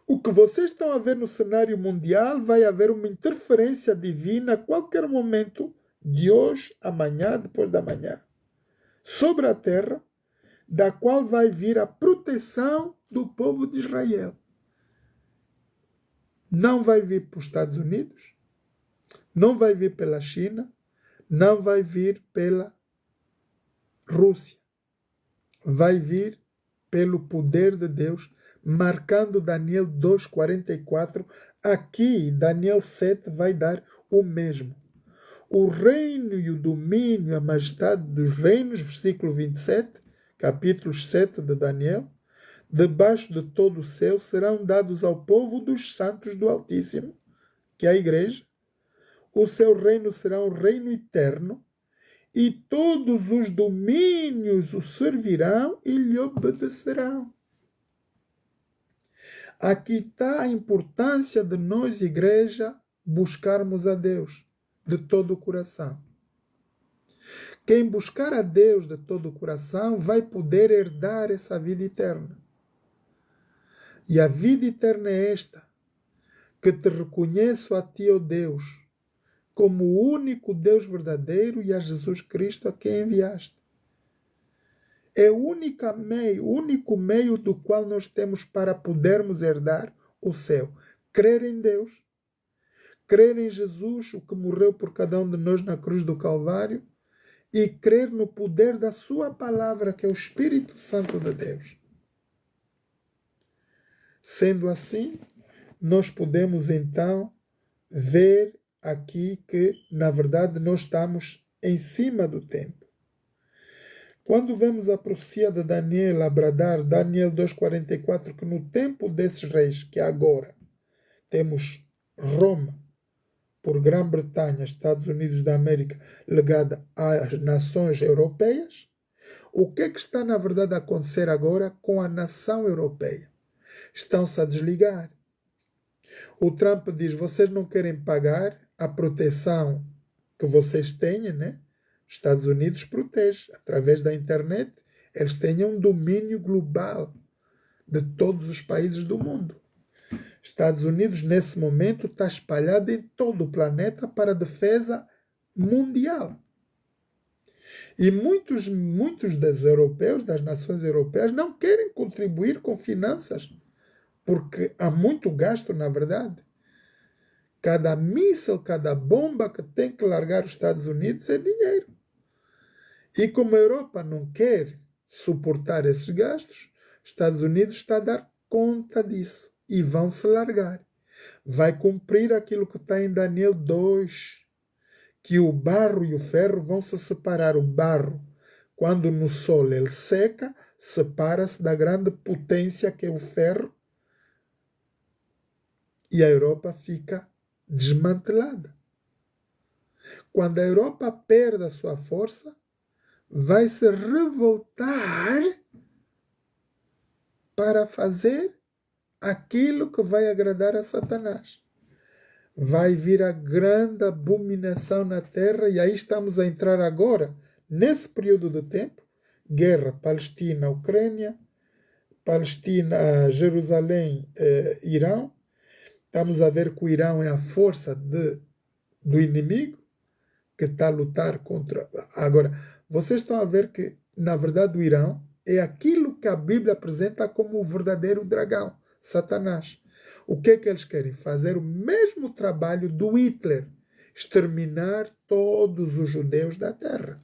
O que vocês estão a ver no cenário mundial, vai haver uma interferência divina a qualquer momento, de hoje, amanhã, depois da manhã, sobre a terra, da qual vai vir a proteção do povo de Israel. Não vai vir para os Estados Unidos, não vai vir pela China, não vai vir pela Rússia. Vai vir pelo poder de Deus, marcando Daniel 2,44. Aqui, Daniel 7 vai dar o mesmo. O reino e o domínio, a majestade dos reinos, versículo 27, capítulo 7 de Daniel, debaixo de todo o céu serão dados ao povo dos santos do Altíssimo, que é a igreja. O seu reino será um reino eterno, e todos os domínios o servirão e lhe obedecerão. Aqui está a importância de nós, igreja, buscarmos a Deus de todo o coração. Quem buscar a Deus de todo o coração vai poder herdar essa vida eterna. E a vida eterna é esta, que te reconheço a ti, ó Deus, como o único Deus verdadeiro e a Jesus Cristo a quem enviaste. É o único meio do qual nós temos para podermos herdar o céu. Crer em Deus, crer em Jesus, o que morreu por cada um de nós na cruz do Calvário, e crer no poder da sua palavra, que é o Espírito Santo de Deus. Sendo assim, nós podemos então ver aqui que, na verdade, nós estamos em cima do tempo. Quando vemos a profecia de Daniel a bradar, Daniel 2,44, que no tempo desses reis, que agora temos Roma, por Grã-Bretanha, Estados Unidos da América, ligada às nações europeias, o que está, na verdade, a acontecer agora com a nação europeia? Estão-se a desligar. O Trump diz, vocês não querem pagar a proteção que vocês têm, né? Estados Unidos protege. Através da internet, eles têm um domínio global de todos os países do mundo. Estados Unidos, nesse momento, está espalhado em todo o planeta para a defesa mundial. E muitos das nações europeias, não querem contribuir com finanças, porque há muito gasto, na verdade. Cada míssil, cada bomba que tem que largar os Estados Unidos é dinheiro. E como a Europa não quer suportar esses gastos, os Estados Unidos está a dar conta disso e vão se largar. Vai cumprir aquilo que está em Daniel 2, que o barro e o ferro vão se separar. O barro, quando no sol ele seca, separa-se da grande potência que é o ferro e a Europa fica desmantelada. Quando a Europa perde a sua força, vai se revoltar para fazer aquilo que vai agradar a Satanás. Vai vir a grande abominação na terra, e aí estamos a entrar agora, nesse período de tempo, guerra Palestina-Ucrânia, Palestina-Jerusalém, Irão. Estamos a ver que o Irão é a força do inimigo que está a lutar contra... Agora, vocês estão a ver que, na verdade, o Irão é aquilo que a Bíblia apresenta como o verdadeiro dragão, Satanás. O que é que eles querem? Fazer o mesmo trabalho do Hitler, exterminar todos os judeus da terra.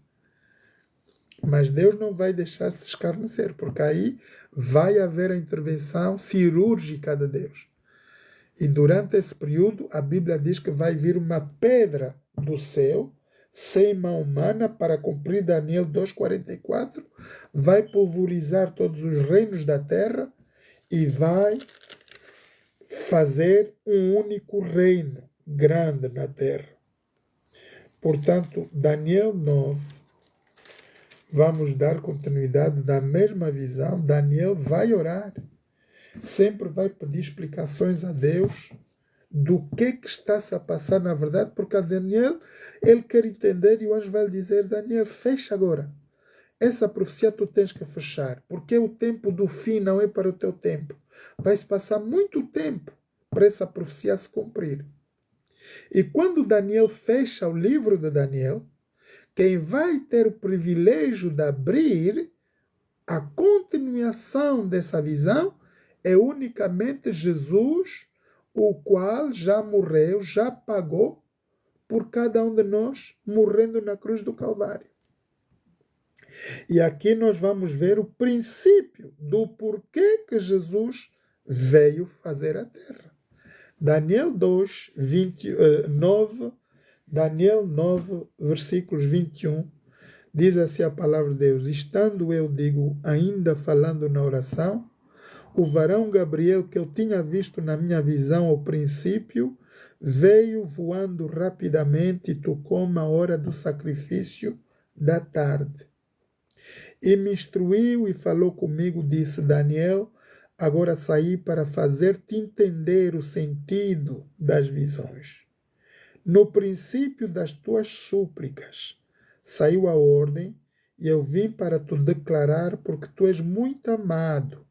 Mas Deus não vai deixar se escarnecer, porque aí vai haver a intervenção cirúrgica de Deus. E durante esse período, a Bíblia diz que vai vir uma pedra do céu, sem mão humana, para cumprir Daniel 2,44, vai pulverizar todos os reinos da terra e vai fazer um único reino grande na terra. Portanto, Daniel 9, vamos dar continuidade da mesma visão. Daniel vai orar, sempre vai pedir explicações a Deus do que está-se a passar na verdade, porque a Daniel, ele quer entender, e o anjo vai lhe dizer: Daniel, fecha agora. Essa profecia tu tens que fechar, porque o tempo do fim não é para o teu tempo. Vai-se passar muito tempo para essa profecia se cumprir. E quando Daniel fecha o livro de Daniel, quem vai ter o privilégio de abrir a continuação dessa visão é unicamente Jesus, o qual já morreu, já pagou por cada um de nós, morrendo na cruz do Calvário. E aqui nós vamos ver o princípio do porquê que Jesus veio fazer a terra. Daniel 2, 9, Daniel 9, versículos 21, diz assim a palavra de Deus: estando eu, digo, ainda falando na oração, o varão Gabriel, que eu tinha visto na minha visão ao princípio, veio voando rapidamente e tocou-me a hora do sacrifício da tarde. E me instruiu e falou comigo, disse: Daniel, agora saí para fazer-te entender o sentido das visões. No princípio das tuas súplicas saiu a ordem, e eu vim para te declarar, porque tu és muito amado.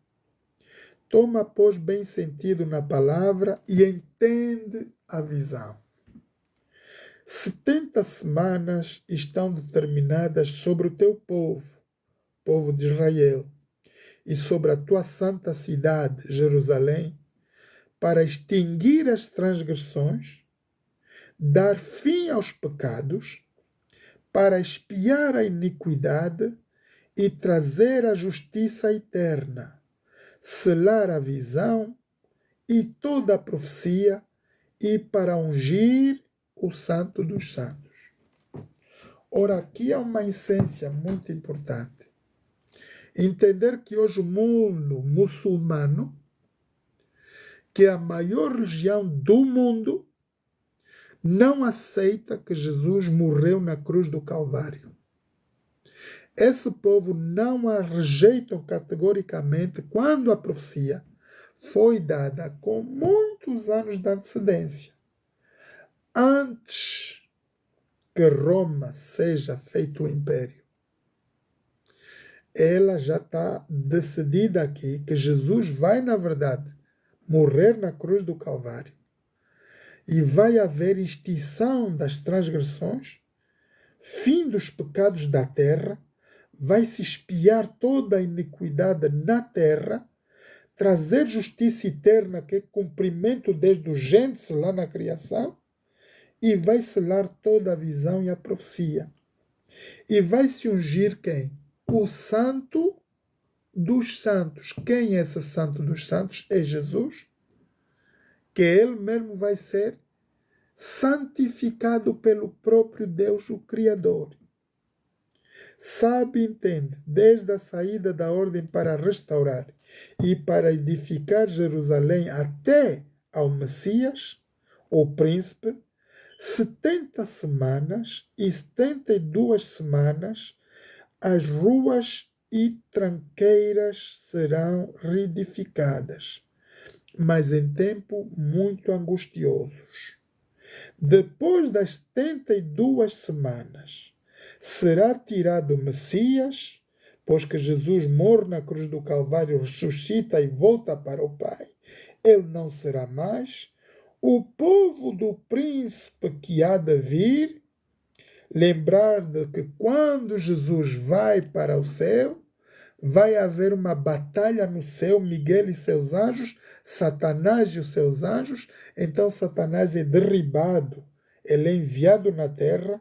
Toma, pois, bem sentido na palavra e entende a visão. 70 semanas estão determinadas sobre o teu povo, povo de Israel, e sobre a tua santa cidade, Jerusalém, para extinguir as transgressões, dar fim aos pecados, para expiar a iniquidade e trazer a justiça eterna, selar a visão e toda a profecia, e para ungir o Santo dos Santos. Ora, aqui há uma essência muito importante. Entender que hoje o mundo muçulmano, que é a maior religião do mundo, não aceita que Jesus morreu na cruz do Calvário. Esse povo não a rejeitam categoricamente quando a profecia foi dada com muitos anos de antecedência. Antes que Roma seja feito o império. Ela já está decidida aqui que Jesus vai, na verdade, morrer na cruz do Calvário e vai haver extinção das transgressões, fim dos pecados da terra, vai se expiar toda a iniquidade na terra, trazer justiça eterna, que é cumprimento desde o Gênesis lá na criação, e vai selar toda a visão e a profecia. E vai se ungir quem? O Santo dos Santos. Quem é esse Santo dos Santos? É Jesus, que ele mesmo vai ser santificado pelo próprio Deus, o Criador. Sabe e entende, desde a saída da ordem para restaurar e para edificar Jerusalém até ao Messias, o príncipe, 70 semanas e 72 semanas, as ruas e tranqueiras serão reedificadas, mas em tempo muito angustiosos. Depois das 72 semanas, será tirado o Messias, pois que Jesus morre na cruz do Calvário, ressuscita e volta para o Pai. Ele não será mais. O povo do príncipe que há de vir, lembrar de que quando Jesus vai para o céu, vai haver uma batalha no céu, Miguel e seus anjos, Satanás e os seus anjos. Então Satanás é derribado, ele é enviado na terra.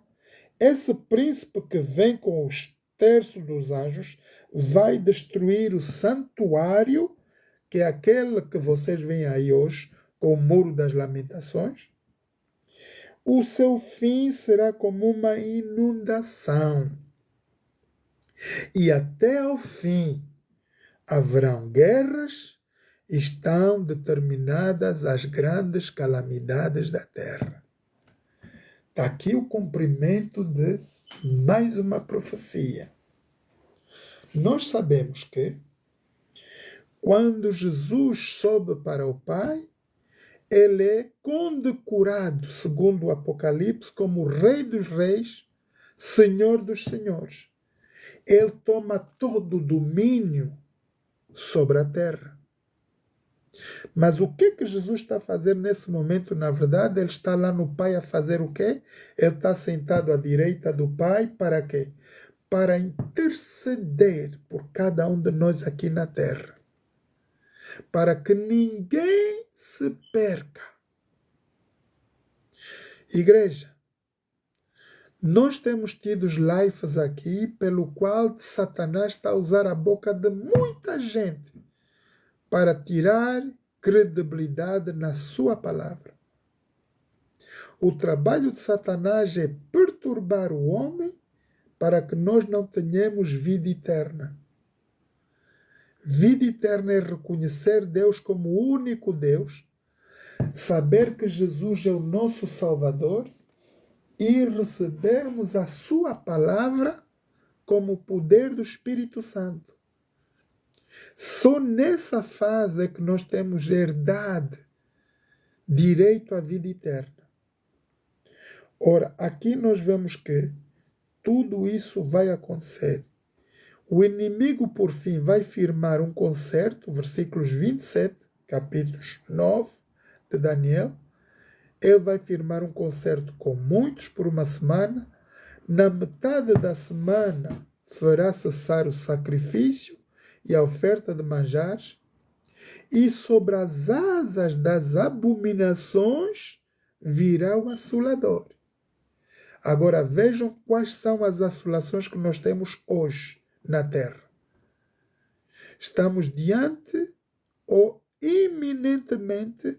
Esse príncipe que vem com os terços dos anjos vai destruir o santuário, que é aquele que vocês veem aí hoje, com o Muro das Lamentações. O seu fim será como uma inundação. E até ao fim haverão guerras, estão determinadas as grandes calamidades da terra. Está aqui o cumprimento de mais uma profecia. Nós sabemos que quando Jesus sobe para o Pai, ele é condecorado, segundo o Apocalipse, como Rei dos Reis, Senhor dos Senhores. Ele toma todo o domínio sobre a terra. Mas o que Jesus está a fazer nesse momento? Na verdade, ele está lá no Pai a fazer o quê? Ele está sentado à direita do Pai para quê? Para interceder por cada um de nós aqui na terra. Para que ninguém se perca. Igreja, nós temos tido lives aqui pelo qual Satanás está a usar a boca de muita gente para tirar credibilidade na sua palavra. O trabalho de Satanás é perturbar o homem para que nós não tenhamos vida eterna. Vida eterna é reconhecer Deus como o único Deus, saber que Jesus é o nosso Salvador e recebermos a sua palavra como o poder do Espírito Santo. Só nessa fase é que nós temos herdade, direito à vida eterna. Ora, aqui nós vemos que tudo isso vai acontecer. O inimigo, por fim, vai firmar um concerto, versículos 27, capítulos 9 de Daniel. Ele vai firmar um concerto com muitos por uma semana. Na metade da semana fará cessar o sacrifício e a oferta de manjares. E sobre as asas das abominações virá o assolador. Agora vejam quais são as assolações que nós temos hoje na terra. Estamos diante ou iminentemente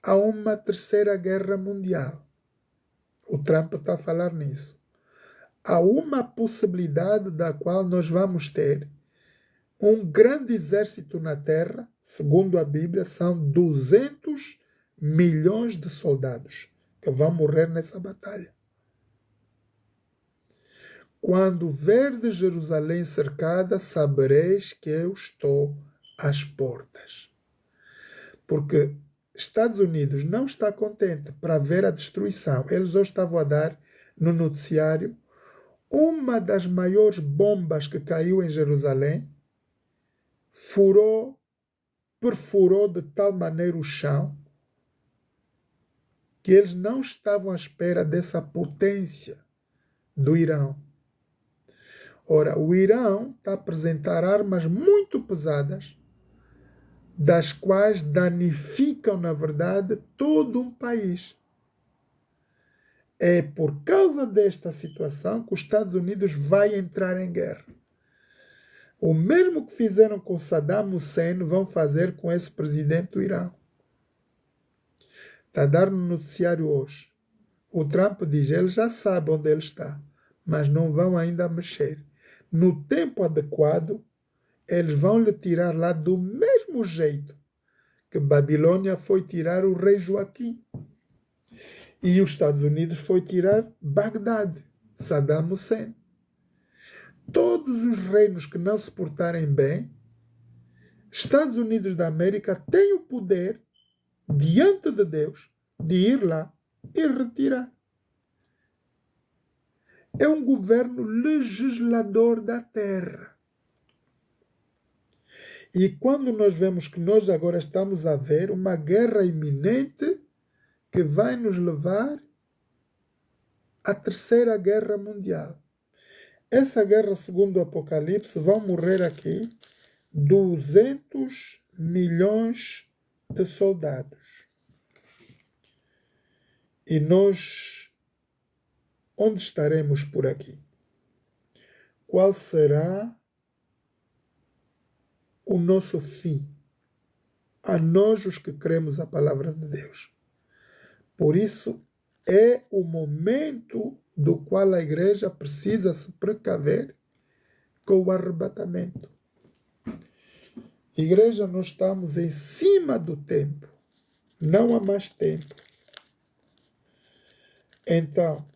a uma terceira guerra mundial. O Trump está a falar nisso. Há uma possibilidade da qual nós vamos ter um grande exército na terra, segundo a Bíblia, são 200 milhões de soldados que vão morrer nessa batalha. Quando verdes Jerusalém cercada, sabereis que eu estou às portas. Porque Estados Unidos não está contente para ver a destruição. Eles hoje estavam a dar no noticiário, uma das maiores bombas que caiu em Jerusalém perfurou de tal maneira o chão que eles não estavam à espera dessa potência do Irão. Ora, o Irão está a apresentar armas muito pesadas, das quais danificam, na verdade, todo um país. É por causa desta situação que os Estados Unidos vai entrar em guerra. O mesmo que fizeram com Saddam Hussein vão fazer com esse presidente do Irão. Está a dar no noticiário hoje. O Trump diz, ele já sabe onde ele está, mas não vão ainda mexer. No tempo adequado, eles vão lhe tirar lá do mesmo jeito que Babilônia foi tirar o rei Joaquim. E os Estados Unidos foi tirar Bagdade, Saddam Hussein. Todos os reinos que não se portarem bem, Estados Unidos da América têm o poder, diante de Deus, de ir lá e retirar. É um governo legislador da terra. E quando nós vemos que nós agora estamos a ver uma guerra iminente que vai nos levar à Terceira Guerra Mundial. Essa guerra, segundo o Apocalipse, vão morrer aqui 200 milhões de soldados. E nós, onde estaremos por aqui? Qual será o nosso fim? A nós, os que cremos a palavra de Deus. Por isso, é o momento do qual a igreja precisa se precaver com o arrebatamento. Igreja, nós estamos em cima do tempo. Não há mais tempo. Então,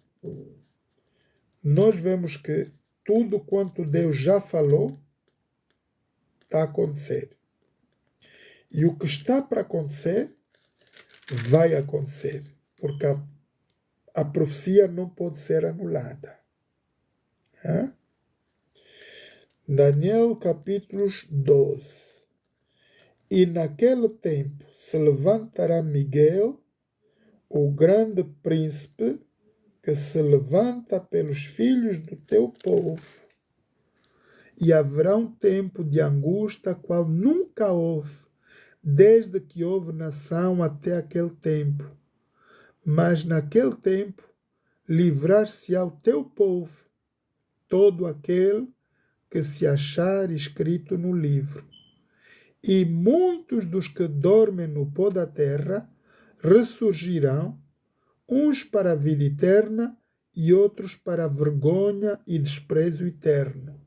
nós vemos que tudo quanto Deus já falou está a acontecer. E o que está para acontecer, vai acontecer. Porque a profecia não pode ser anulada. Daniel capítulo 12. E naquele tempo se levantará Miguel, o grande príncipe, que se levanta pelos filhos do teu povo. E haverá um tempo de angústia, qual nunca houve, desde que houve nação até aquele tempo. Mas naquele tempo livrar-se-á o teu povo, todo aquele que se achar escrito no livro. E muitos dos que dormem no pó da terra ressurgirão, uns para a vida eterna e outros para a vergonha e desprezo eterno.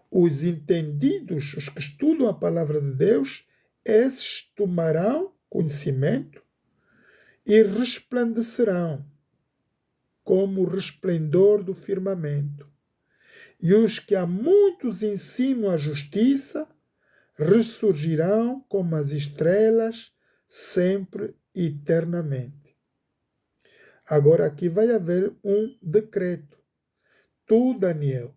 Os entendidos, os que estudam a palavra de Deus, esses tomarão conhecimento e resplandecerão como o resplendor do firmamento. E os que há muitos ensinam a justiça ressurgirão como as estrelas, sempre e eternamente. Agora aqui vai haver um decreto. Tu, Daniel,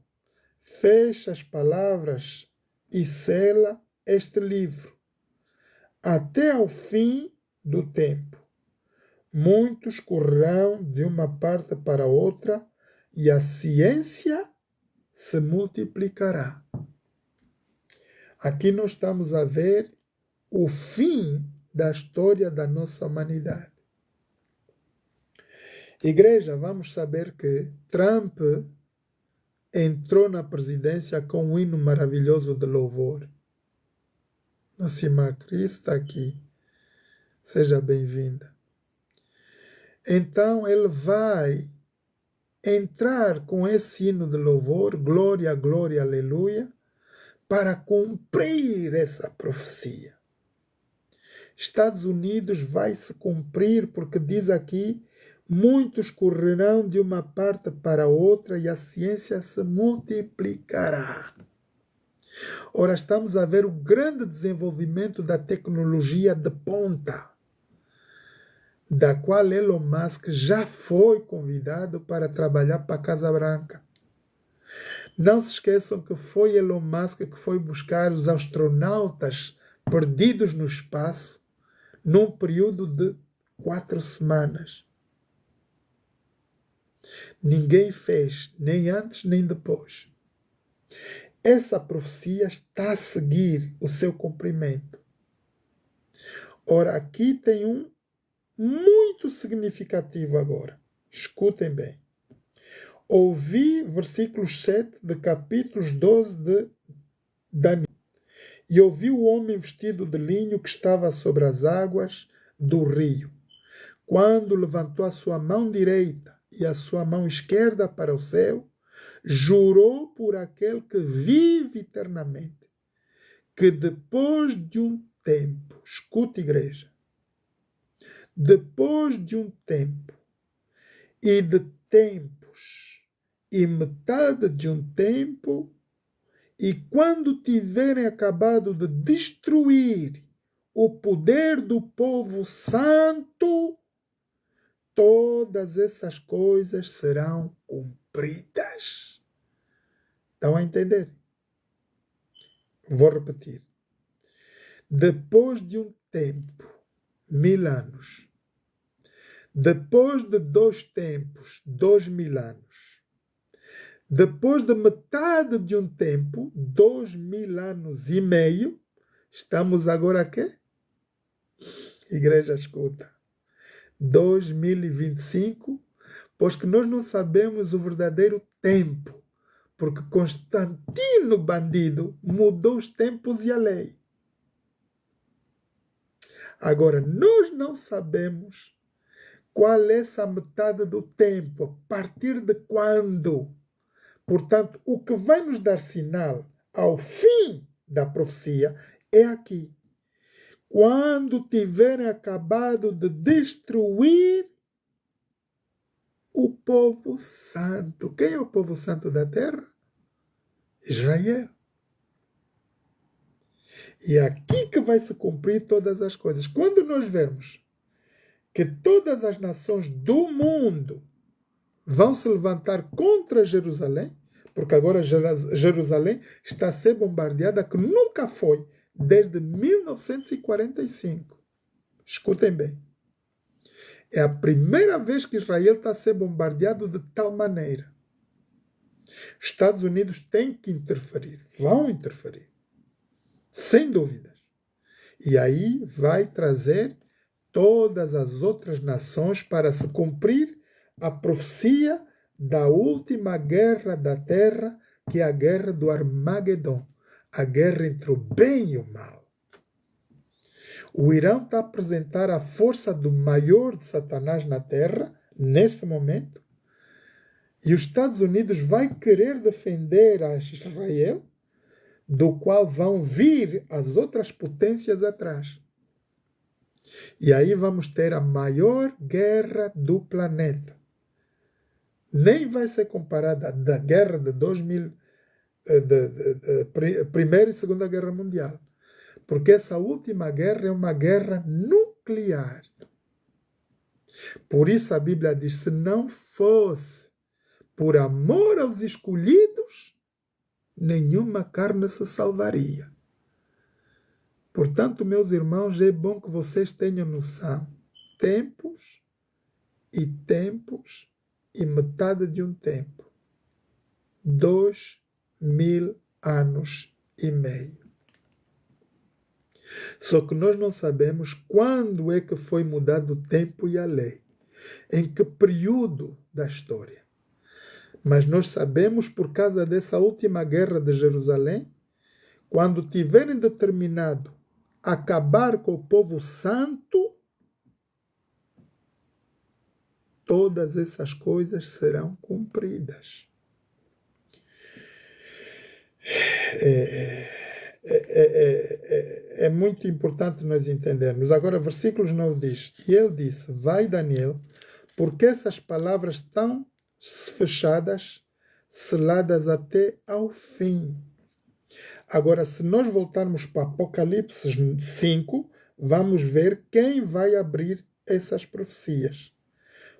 fecha as palavras e sela este livro até ao fim do tempo. Muitos correrão de uma parte para outra e a ciência se multiplicará. Aqui nós estamos a ver o fim da história da nossa humanidade. Igreja, vamos saber que Trump entrou na presidência com um hino maravilhoso de louvor. Nossa irmã Cris está aqui. Seja bem-vinda. Então ele vai entrar com esse hino de louvor, glória, glória, aleluia, para cumprir essa profecia. Estados Unidos vai se cumprir, porque diz aqui, muitos correrão de uma parte para outra e a ciência se multiplicará. Ora, estamos a ver o grande desenvolvimento da tecnologia de ponta. da qual Elon Musk já foi convidado para trabalhar para a Casa Branca. Não se esqueçam que foi Elon Musk que foi buscar os astronautas perdidos no espaço num período de 4 semanas. Ninguém fez, nem antes nem depois. Essa profecia está a seguir o seu cumprimento. Ora, aqui tem um muito significativo agora. Escutem bem. Ouvi, versículos 7 de capítulos 12 de Daniel. E ouvi o homem vestido de linho que estava sobre as águas do rio. Quando levantou a sua mão direita e a sua mão esquerda para o céu, jurou por aquele que vive eternamente, que depois de um tempo, escute, igreja, depois de um tempo e de tempos e metade de um tempo, e quando tiverem acabado de destruir o poder do povo santo, todas essas coisas serão cumpridas. Estão a entender? Vou repetir. Depois de um tempo, 1000 anos. Depois de 2 tempos, 2000 anos. Depois de metade de um tempo, 2000 anos e meio, estamos agora aqui? Igreja, escuta. 2025, pois que nós não sabemos o verdadeiro tempo, porque Constantino, bandido, mudou os tempos e a lei. Agora, nós não sabemos qual é essa metade do tempo, a partir de quando. Portanto, o que vai nos dar sinal ao fim da profecia é aqui. Quando tiverem acabado de destruir o povo santo. Quem é o povo santo da terra? Israel. E é aqui que vai se cumprir todas as coisas. Quando nós vermos que todas as nações do mundo vão se levantar contra Jerusalém, porque agora Jerusalém está a ser bombardeada que nunca foi desde 1945. Escutem bem. É a primeira vez que Israel está a ser bombardeado de tal maneira. Estados Unidos têm que interferir, vão interferir, sem dúvidas. E aí vai trazer todas as outras nações para se cumprir a profecia da última guerra da terra, que é a guerra do Armagedon, a guerra entre o bem e o mal. O Irã está a apresentar a força do maior de Satanás na terra, neste momento, e os Estados Unidos vai querer defender a Israel, do qual vão vir as outras potências atrás. E aí vamos ter a maior guerra do planeta. Nem vai ser comparada da guerra de 2000, Primeira e Segunda Guerra Mundial. Porque essa última guerra é uma guerra nuclear. Por isso a Bíblia diz, se não fosse por amor aos escolhidos, nenhuma carne se salvaria. Portanto, meus irmãos, é bom que vocês tenham noção. Tempos e metade de um tempo. 2000 anos e meio. Só que nós não sabemos quando é que foi mudado o tempo e a lei. Em que período da história. Mas nós sabemos, por causa dessa última guerra de Jerusalém, quando tiverem determinado acabar com o povo santo, todas essas coisas serão cumpridas. É muito importante nós entendermos. Agora, versículos 9 diz, e ele disse, vai Daniel, porque essas palavras estão fechadas, seladas até ao fim. Agora, se nós voltarmos para Apocalipse 5, vamos ver quem vai abrir essas profecias.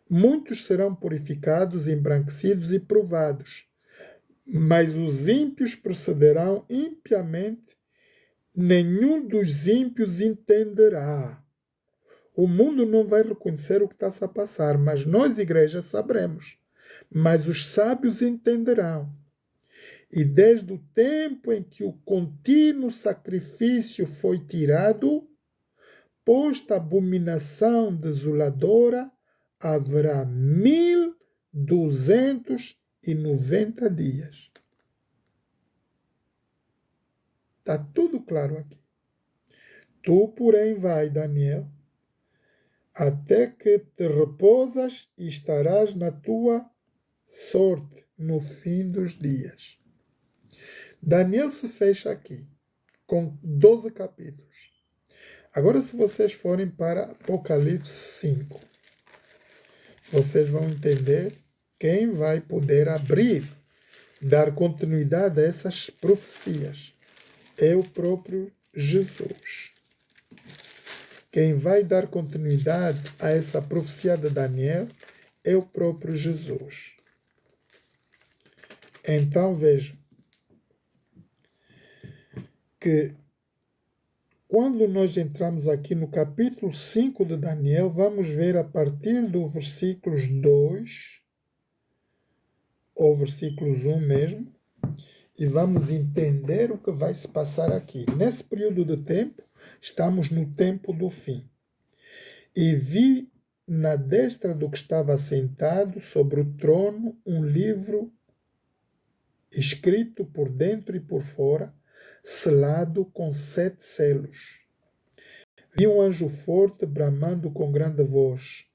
Muitos serão purificados, embranquecidos e provados, mas os ímpios procederão impiamente, nenhum dos ímpios entenderá. O mundo não vai reconhecer o que está a passar, mas nós, igreja, saberemos. Mas os sábios entenderão. E desde o tempo em que o contínuo sacrifício foi tirado, posta a abominação desoladora, haverá 1290 dias. Está tudo claro aqui. Tu, porém, vai, Daniel, até que te repousas e estarás na tua sorte no fim dos dias. Daniel se fecha aqui, com 12 capítulos. Agora, se vocês forem para Apocalipse 5, vocês vão entender quem vai poder abrir, dar continuidade a essas profecias. É o próprio Jesus. Quem vai dar continuidade a essa profecia de Daniel é o próprio Jesus. Então vejam que quando nós entramos aqui no capítulo 5 de Daniel, vamos ver a partir do versículos 2 ou versículos 1 mesmo, e vamos entender o que vai se passar aqui. Nesse período de tempo, estamos no tempo do fim. E vi na destra do que estava sentado sobre o trono um livro escrito por dentro e por fora, selado com 7 selos. Vi um anjo forte bramando com grande voz: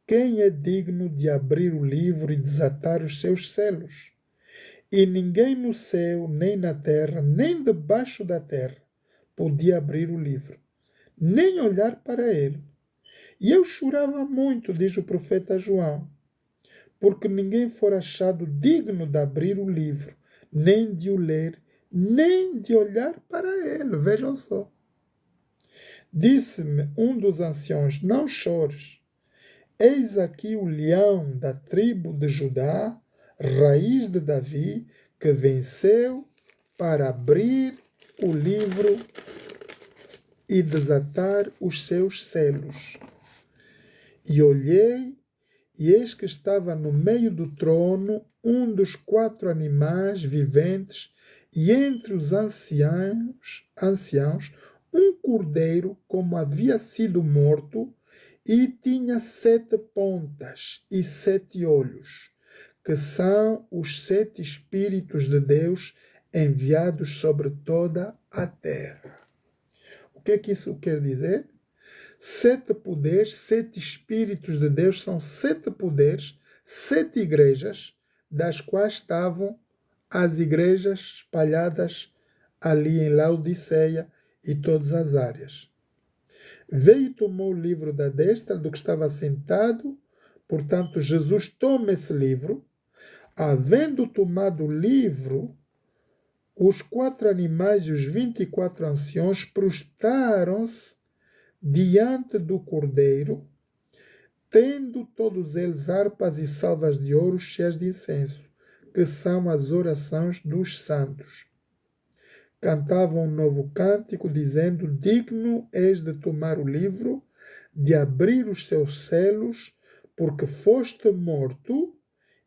quem é digno de abrir o livro e desatar os seus selos? E ninguém no céu, nem na terra, nem debaixo da terra podia abrir o livro, nem olhar para ele. E eu chorava muito, diz o profeta João, porque ninguém for achado digno de abrir o livro, nem de o ler, nem de olhar para ele. Vejam só. Disse-me um dos anciãos: não chores. Eis aqui o leão da tribo de Judá, raiz de Davi, que venceu para abrir o livro e desatar os seus selos. E olhei, e eis que estava no meio do trono um dos 4 animais viventes, e entre os anciãos um cordeiro como havia sido morto, e tinha 7 pontas e 7 olhos, que são os 7 Espíritos de Deus enviados sobre toda a terra. O que é que isso quer dizer? 7 poderes, 7 Espíritos de Deus, são 7 poderes, 7 igrejas, das quais estavam as igrejas espalhadas ali em Laodiceia e todas as áreas. Veio e tomou o livro da destra do que estava sentado, portanto Jesus toma esse livro. Havendo tomado o livro, os 4 animais e os 24 anciãos prostraram-se diante do cordeiro, tendo todos eles harpas e salvas de ouro cheias de incenso, que são as orações dos santos. Cantavam um novo cântico, dizendo: digno és de tomar o livro, de abrir os seus selos, porque foste morto,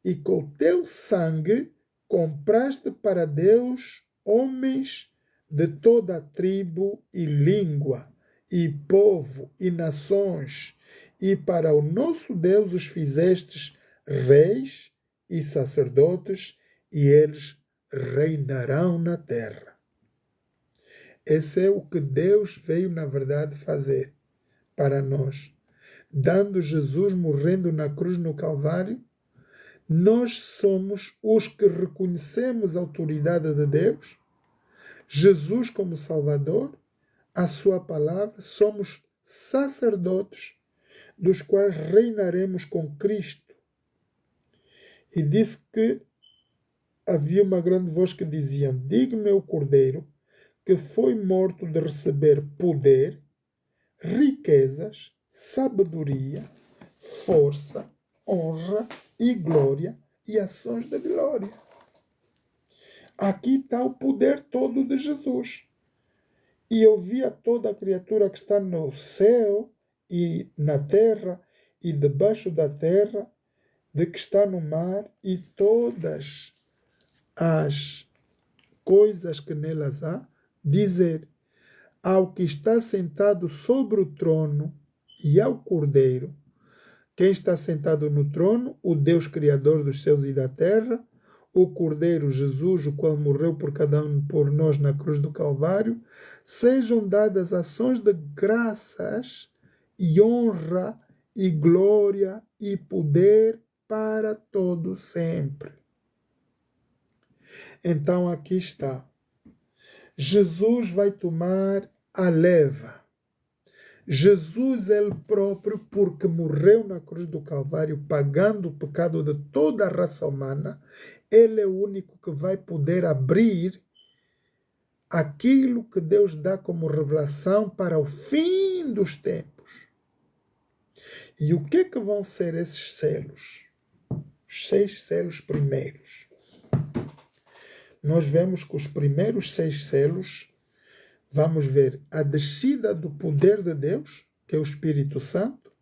e com o teu sangue compraste para Deus homens de toda a tribo e língua, e povo e nações, e para o nosso Deus os fizestes reis e sacerdotes, e eles reinarão na terra. Esse é o que Deus veio, na verdade, fazer para nós. Dando Jesus morrendo na cruz no Calvário, nós somos os que reconhecemos a autoridade de Deus, Jesus como Salvador, a sua palavra, somos sacerdotes, dos quais reinaremos com Cristo. E disse que havia uma grande voz que dizia: digno é o Cordeiro, que foi morto, de receber poder, riquezas, sabedoria, força, honra e glória e ações de glória. Aqui está o poder todo de Jesus. E eu vi a toda a criatura que está no céu e na terra e debaixo da terra, de que está no mar, e todas as coisas que nelas há, dizer: ao que está sentado sobre o trono e ao Cordeiro. Quem está sentado no trono? O Deus Criador dos céus e da terra, o Cordeiro Jesus, o qual morreu por cada um por nós na cruz do Calvário. Sejam dadas ações de graças e honra e glória e poder para todo sempre. Então aqui está. Jesus vai tomar a leva. Jesus ele próprio, porque morreu na cruz do Calvário, pagando o pecado de toda a raça humana, ele é o único que vai poder abrir aquilo que Deus dá como revelação para o fim dos tempos. E o que é que vão ser esses selos? Os 6 selos primeiros. Nós vemos que os primeiros 6 selos, vamos ver a descida do poder de Deus, que é o Espírito Santo.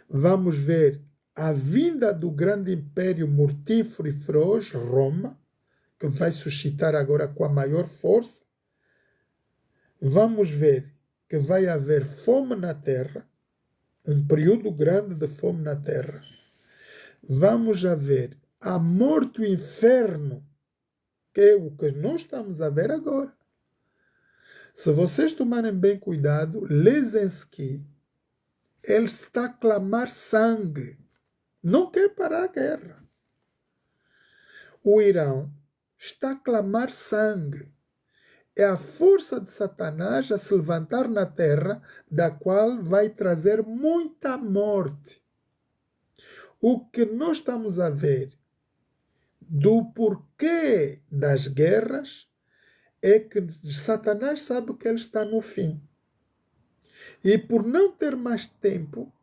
Vamos ver a vinda do grande império mortífero e feroz, Roma, que vai suscitar agora com a maior força. Vamos ver que vai haver fome na terra, um período grande de fome na terra. Vamos ver a morte e o inferno, que é o que nós estamos a ver agora. Se vocês tomarem bem cuidado, Zelensky, ele está a clamar sangue. Não quer parar a guerra. O Irão está a clamar sangue. É a força de Satanás a se levantar na terra, da qual vai trazer muita morte. O que nós estamos a ver do porquê das guerras é que Satanás sabe que ele está no fim. E por não ter mais tempo,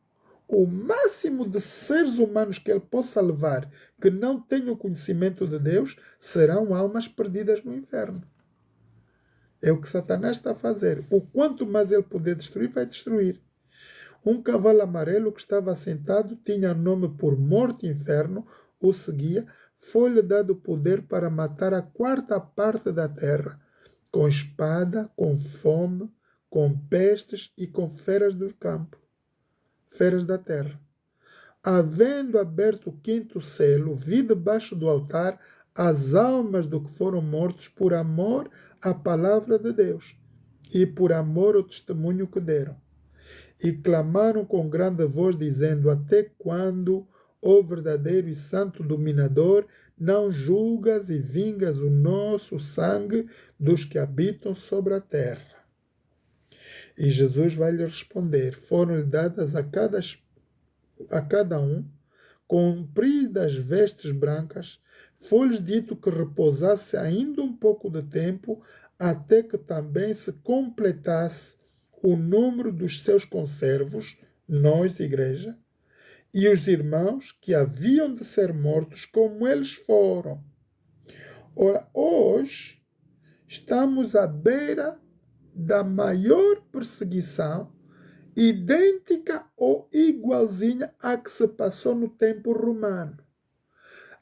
o máximo de seres humanos que ele possa levar que não tenham conhecimento de Deus serão almas perdidas no inferno. É o que Satanás está a fazer. O quanto mais ele puder destruir, vai destruir. Um cavalo amarelo que estava assentado tinha nome por morte e inferno, o seguia, foi-lhe dado poder para matar a 4ª parte da terra, com espada, com fome, com pestes e com feras do campo, feras da terra. Havendo aberto o 5º selo, vi debaixo do altar as almas do que foram mortos por amor à palavra de Deus e por amor ao testemunho que deram. E clamaram com grande voz, dizendo: até quando, ó verdadeiro e santo dominador, não julgas e vingas o nosso sangue dos que habitam sobre a terra? E Jesus vai lhe responder: foram-lhe dadas a cada um compridas vestes brancas, foi-lhes dito que repousasse ainda um pouco de tempo, até que também se completasse o número dos seus conservos, nós, igreja, e os irmãos que haviam de ser mortos como eles foram. Ora, hoje estamos à beira da maior perseguição, idêntica ou igualzinha à que se passou no tempo romano.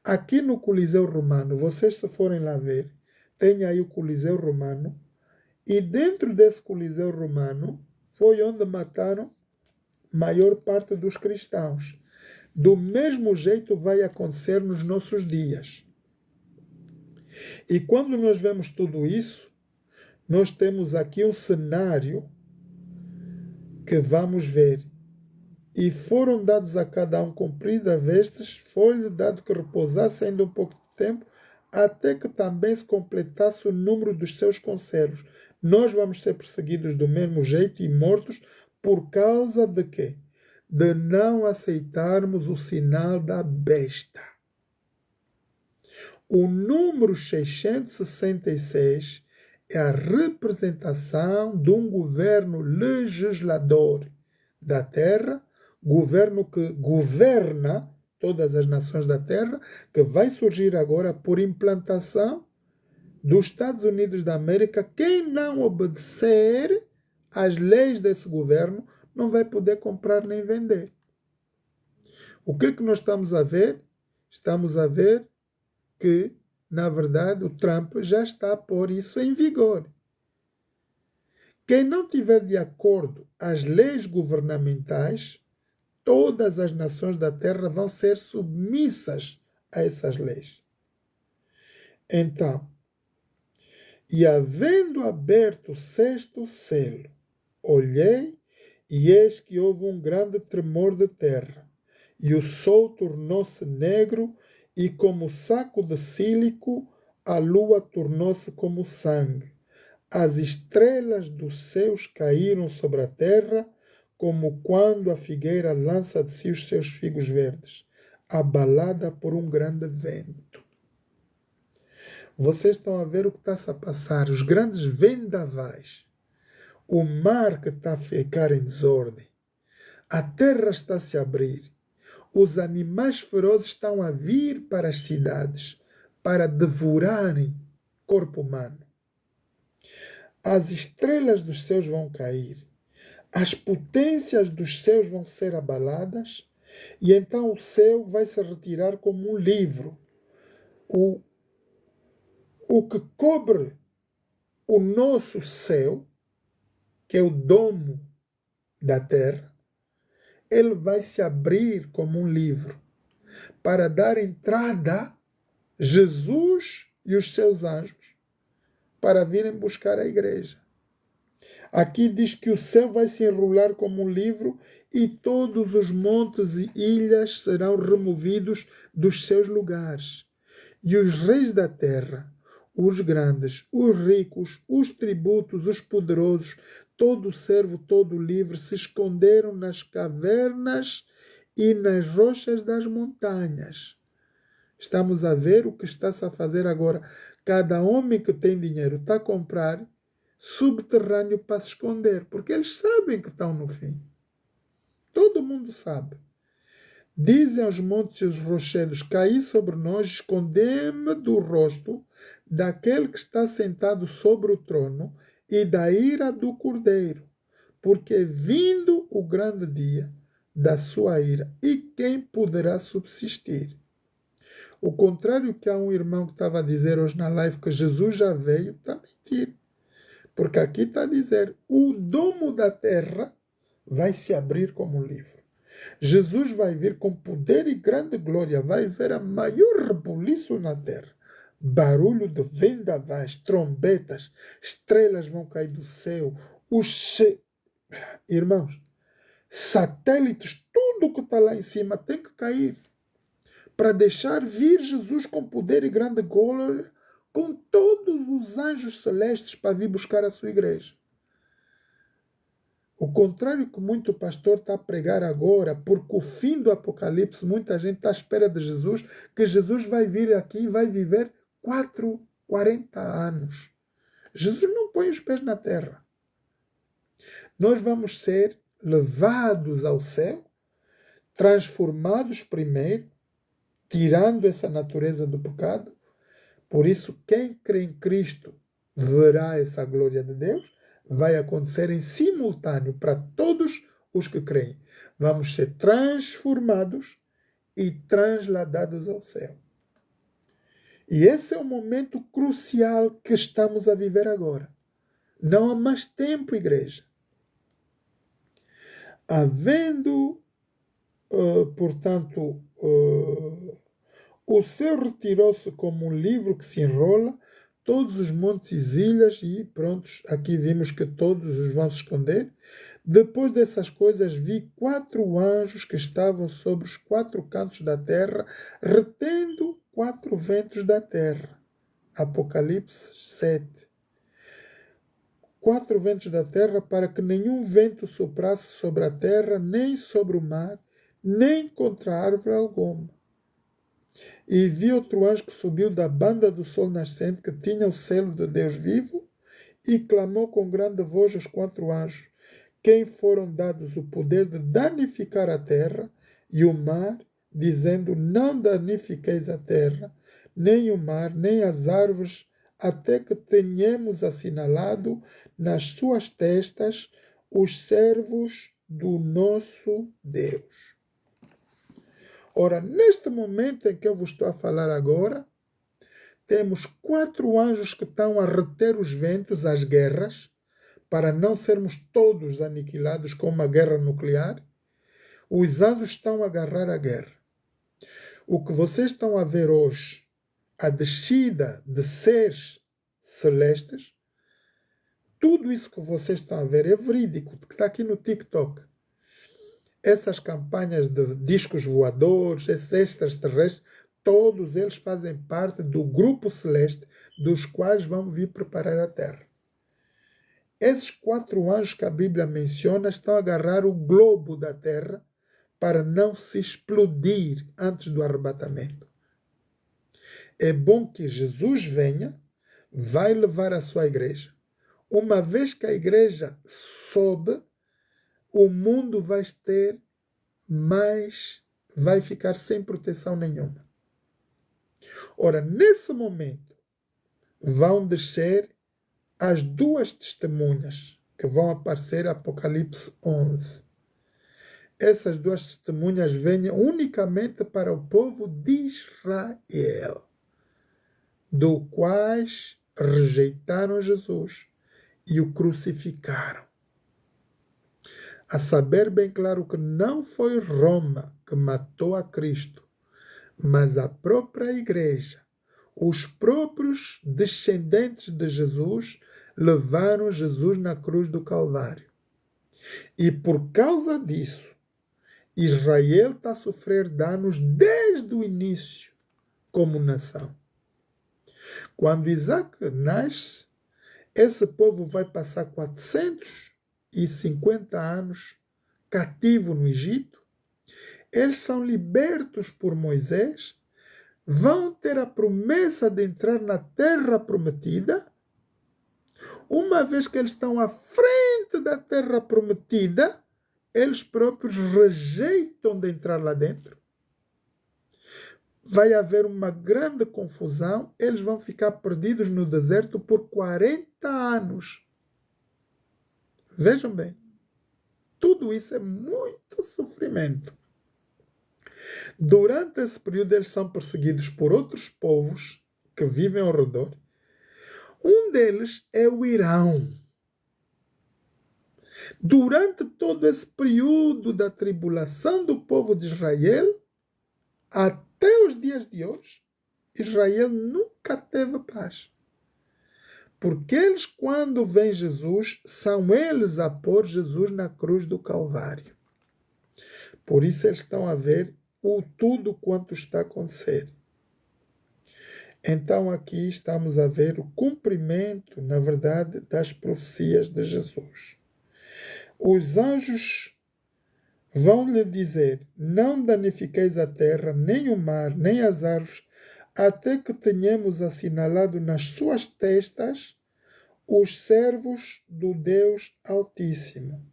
Aqui no Coliseu Romano, vocês se forem lá ver, tem aí o Coliseu Romano, e dentro desse Coliseu Romano foi onde mataram a maior parte dos cristãos. Do mesmo jeito vai acontecer nos nossos dias. E quando nós vemos tudo isso, nós temos aqui um cenário que vamos ver. E foram dados a cada um compridas vestes, foi-lhe dado que repousasse ainda um pouco de tempo, até que também se completasse o número dos seus conservos. Nós vamos ser perseguidos do mesmo jeito e mortos por causa de quê? De não aceitarmos o sinal da besta. O número 666 é a representação de um governo legislador da terra, governo que governa todas as nações da terra, que vai surgir agora por implantação dos Estados Unidos da América. Quem não obedecer às leis desse governo não vai poder comprar nem vender. O que nós estamos a ver? Estamos a ver que, na verdade, o Trump já está a pôr isso em vigor. Quem não tiver de acordo às leis governamentais, todas as nações da terra vão ser submissas a essas leis. Então, e havendo aberto o sexto selo, olhei, e eis que houve um grande tremor de terra, e o sol tornou-se negro, e como saco de sílico, a lua tornou-se como sangue. As estrelas dos céus caíram sobre a terra, como quando a figueira lança de si os seus figos verdes, abalada por um grande vento. Vocês estão a ver o que está a passar, os grandes vendavais, o mar que está a ficar em desordem, a terra está a se abrir, os animais ferozes estão a vir para as cidades para devorarem corpo humano. As estrelas dos céus vão cair, as potências dos céus vão ser abaladas, e então o céu vai se retirar como um livro. O que cobre o nosso céu, que é o domo da terra, ele vai se abrir como um livro para dar entrada a Jesus e os seus anjos para virem buscar a igreja. Aqui diz que o céu vai se enrolar como um livro e todos os montes e ilhas serão removidos dos seus lugares. E os reis da terra, os grandes, os ricos, os tributos, os poderosos, todo servo, todo livre, se esconderam nas cavernas e nas rochas das montanhas. Estamos a ver o que está-se a fazer agora. Cada homem que tem dinheiro está a comprar subterrâneo para se esconder, porque eles sabem que estão no fim. Todo mundo sabe. Dizem aos montes e aos rochedos: caí sobre nós, escondei-me do rosto daquele que está sentado sobre o trono e da ira do Cordeiro, porque é vindo o grande dia da sua ira, e quem poderá subsistir? O contrário que há um irmão que estava a dizer hoje na live que Jesus já veio, está a mentir. Porque aqui está a dizer, o domo da terra vai se abrir como um livro. Jesus vai vir com poder e grande glória, vai ver a maior rebuliço na terra. Barulho de vendavais, trombetas, estrelas vão cair do céu, irmãos, satélites, tudo que está lá em cima tem que cair para deixar vir Jesus com poder e grande glória, com todos os anjos celestes para vir buscar a sua igreja. O contrário que muito pastor está a pregar agora, porque o fim do Apocalipse, muita gente está à espera de Jesus, que Jesus vai vir aqui e vai viver 40 anos. Jesus não põe os pés na terra. Nós vamos ser levados ao céu, transformados primeiro, tirando essa natureza do pecado. Por isso, quem crê em Cristo verá essa glória de Deus. Vai acontecer em simultâneo para todos os que creem. Vamos ser transformados e transladados ao céu. E esse é o momento crucial que estamos a viver agora. Não há mais tempo, igreja. Havendo, portanto, o céu retirou-se como um livro que se enrola, todos os montes e ilhas, e prontos, aqui vimos que todos os vão se esconder. Depois dessas coisas vi 4 anjos que estavam sobre os 4 cantos da terra, retendo 4 ventos da terra. Apocalipse 7. 4 ventos da terra, para que nenhum vento soprasse sobre a terra, nem sobre o mar, nem contra árvore alguma. E vi outro anjo que subiu da banda do sol nascente, que tinha o selo de Deus vivo, e clamou com grande voz aos 4 anjos quem foram dados o poder de danificar a terra e o mar, dizendo: não danifiqueis a terra, nem o mar, nem as árvores, até que tenhamos assinalado nas suas testas os servos do nosso Deus. Ora, neste momento em que eu vos estou a falar agora, temos 4 anjos que estão a reter os ventos, as guerras, para não sermos todos aniquilados com uma guerra nuclear. Os anjos estão a agarrar a guerra. O que vocês estão a ver hoje, a descida de seres celestes, tudo isso que vocês estão a ver é verídico, que está aqui no TikTok. Essas campanhas de discos voadores, esses extraterrestres, todos eles fazem parte do grupo celeste dos quais vão vir preparar a terra. Esses 4 anjos que a Bíblia menciona estão a agarrar o globo da terra para não se explodir antes do arrebatamento. É bom que Jesus venha, vai levar a sua igreja. Uma vez que a igreja sobe, o mundo vai ficar sem proteção nenhuma. Ora, nesse momento, vão descer as 2 testemunhas que vão aparecer em Apocalipse 11. Essas 2 testemunhas vêm unicamente para o povo de Israel, do quais rejeitaram Jesus e o crucificaram. A saber bem claro que não foi Roma que matou a Cristo, mas a própria igreja. Os próprios descendentes de Jesus levaram Jesus na cruz do Calvário. E por causa disso, Israel está a sofrer danos desde o início como nação. Quando Isaac nasce, esse povo vai passar 450 anos cativo no Egito. Eles são libertos por Moisés, vão ter a promessa de entrar na terra prometida. Uma vez que eles estão à frente da terra prometida, eles próprios rejeitam de entrar lá dentro. Vai haver uma grande confusão, eles vão ficar perdidos no deserto por 40 anos. Vejam bem, tudo isso é muito sofrimento. Durante esse período, eles são perseguidos por outros povos que vivem ao redor. Um deles é o Irão. Durante todo esse período da tribulação do povo de Israel, até os dias de hoje, Israel nunca teve paz. Porque eles, quando vem Jesus, são eles a pôr Jesus na cruz do Calvário. Por isso eles estão a ver tudo quanto está a acontecer. Então aqui estamos a ver o cumprimento, na verdade, das profecias de Jesus. Os anjos vão lhe dizer: não danifiqueis a terra, nem o mar, nem as árvores, até que tenhamos assinalado nas suas testas os servos do Deus Altíssimo.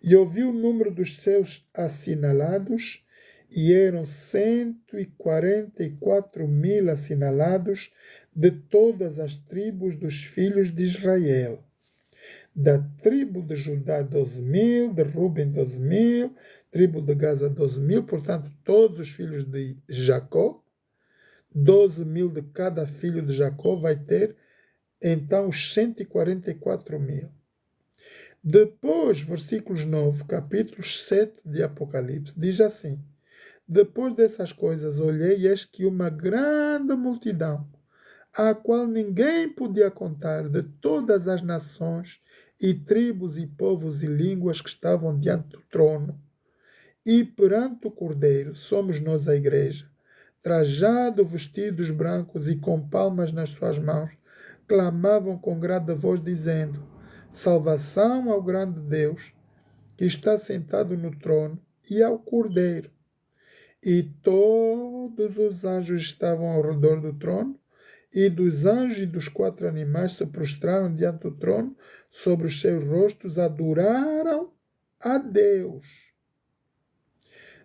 E ouvi o número dos seus assinalados, e eram 144.000 assinalados de todas as tribos dos filhos de Israel. Da tribo de Judá 12.000, de Ruben 12.000, tribo de Gaza 12.000, portanto todos os filhos de Jacó, 12.000 de cada filho de Jacó vai ter, então os 144.000. Depois, versículos 9, capítulo 7 de Apocalipse, diz assim: depois dessas coisas olhei e eis que uma grande multidão, a qual ninguém podia contar, de todas as nações e tribos e povos e línguas que estavam diante do trono e perante o Cordeiro, somos nós a igreja, trajado, vestidos brancos e com palmas nas suas mãos, clamavam com grande voz, dizendo: salvação ao grande Deus, que está sentado no trono, e ao Cordeiro. E todos os anjos estavam ao redor do trono e dos anjos e dos 4 animais se prostraram diante do trono, sobre os seus rostos adoraram a Deus,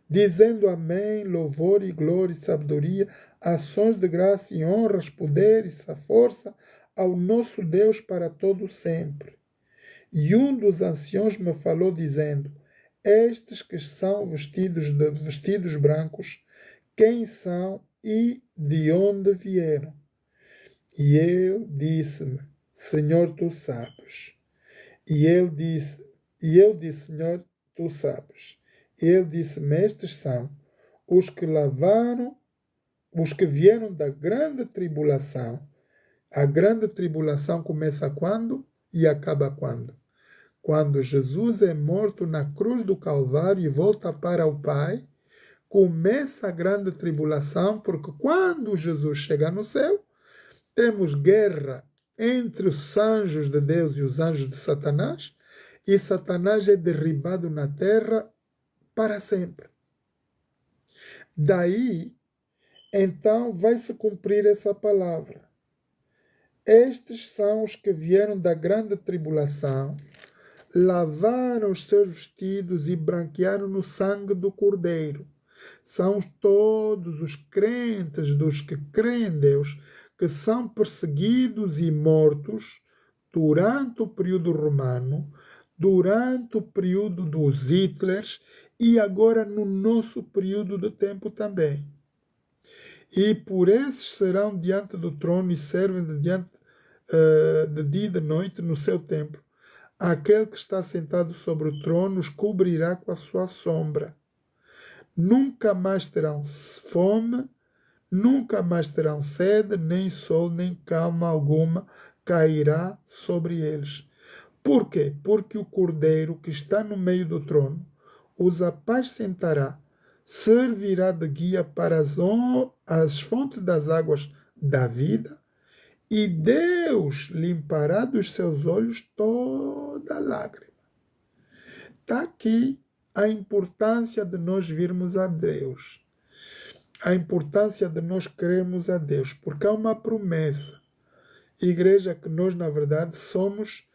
dizendo amém, louvor e glória e sabedoria, ações de graça e honras, poder e força ao nosso Deus para todo sempre. E um dos anciãos me falou dizendo, estes que são vestidos de vestidos brancos, quem são e de onde vieram? E ele disse-me, Senhor, tu sabes. E eu disse, Senhor, tu sabes. E ele disse-me, estes são os que vieram da grande tribulação. A grande tribulação começa quando e acaba quando? Quando Jesus é morto na cruz do Calvário e volta para o Pai, começa a grande tribulação, porque quando Jesus chega no céu, temos guerra entre os anjos de Deus e os anjos de Satanás, e Satanás é derribado na terra para sempre. Daí, então, vai se cumprir essa palavra. Estes são os que vieram da grande tribulação, lavaram os seus vestidos e branquearam no sangue do Cordeiro. São todos os crentes dos que creem em Deus, que são perseguidos e mortos durante o período romano, durante o período dos Hitlers e agora no nosso período de tempo também. E por esses serão diante do trono e servem de dia e de noite no seu templo. Aquele que está sentado sobre o trono os cobrirá com a sua sombra. Nunca mais terão fome, nunca mais terão sede, nem sol, nem calma alguma cairá sobre eles. Por quê? Porque o Cordeiro que está no meio do trono os apacentará, servirá de guia para as fontes das águas da vida, e Deus limpará dos seus olhos toda lágrima. Está aqui a importância de nós virmos a Deus, a importância de nós crermos a Deus, porque há uma promessa, igreja, que nós na verdade somos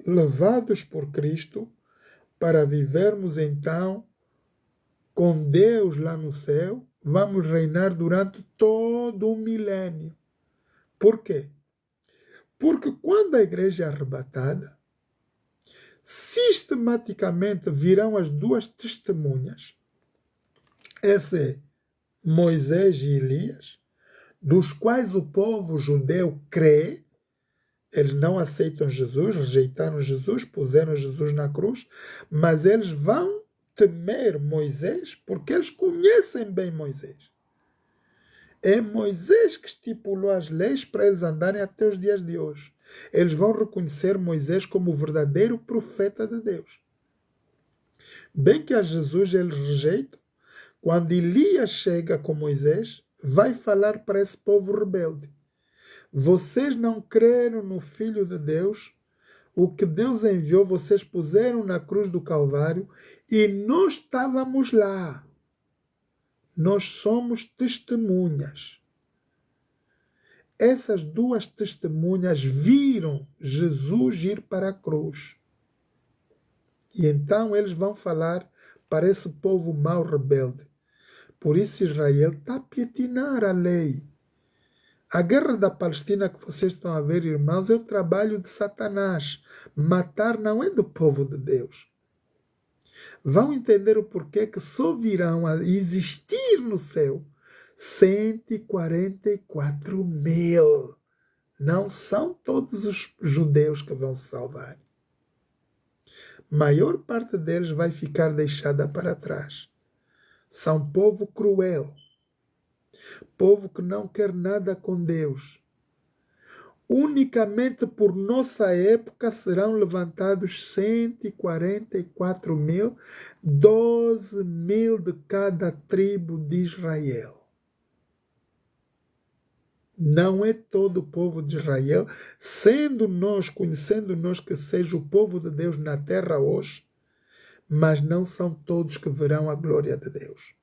levados por Cristo para vivermos então com Deus lá no céu, vamos reinar durante todo o milênio. Por quê? Porque quando a igreja é arrebatada, sistematicamente virão as 2 testemunhas. Esse é Moisés e Elias, dos quais o povo judeu crê. Eles não aceitam Jesus, rejeitaram Jesus, puseram Jesus na cruz, mas eles vão temer Moisés porque eles conhecem bem Moisés. É Moisés que estipulou as leis para eles andarem até os dias de hoje. Eles vão reconhecer Moisés como o verdadeiro profeta de Deus. Bem que a Jesus eles rejeitam, quando Elias chega com Moisés, vai falar para esse povo rebelde. Vocês não creram no Filho de Deus, o que Deus enviou, vocês puseram na cruz do Calvário e nós estávamos lá. Nós somos testemunhas. Essas 2 testemunhas viram Jesus ir para a cruz. E então eles vão falar para esse povo mau rebelde. Por isso Israel está a pietinar a lei. A guerra da Palestina que vocês estão a ver, irmãos, é o trabalho de Satanás. Matar não é do povo de Deus. Vão entender o porquê que só virão a existir no céu 144 mil. Não são todos os judeus que vão se salvar. Maior parte deles vai ficar deixada para trás. São povo cruel. Povo que não quer nada com Deus. Unicamente por nossa época serão levantados 144 mil, 12 mil de cada tribo de Israel. Não é todo o povo de Israel, conhecendo nós que seja o povo de Deus na terra hoje, mas não são todos que verão a glória de Deus.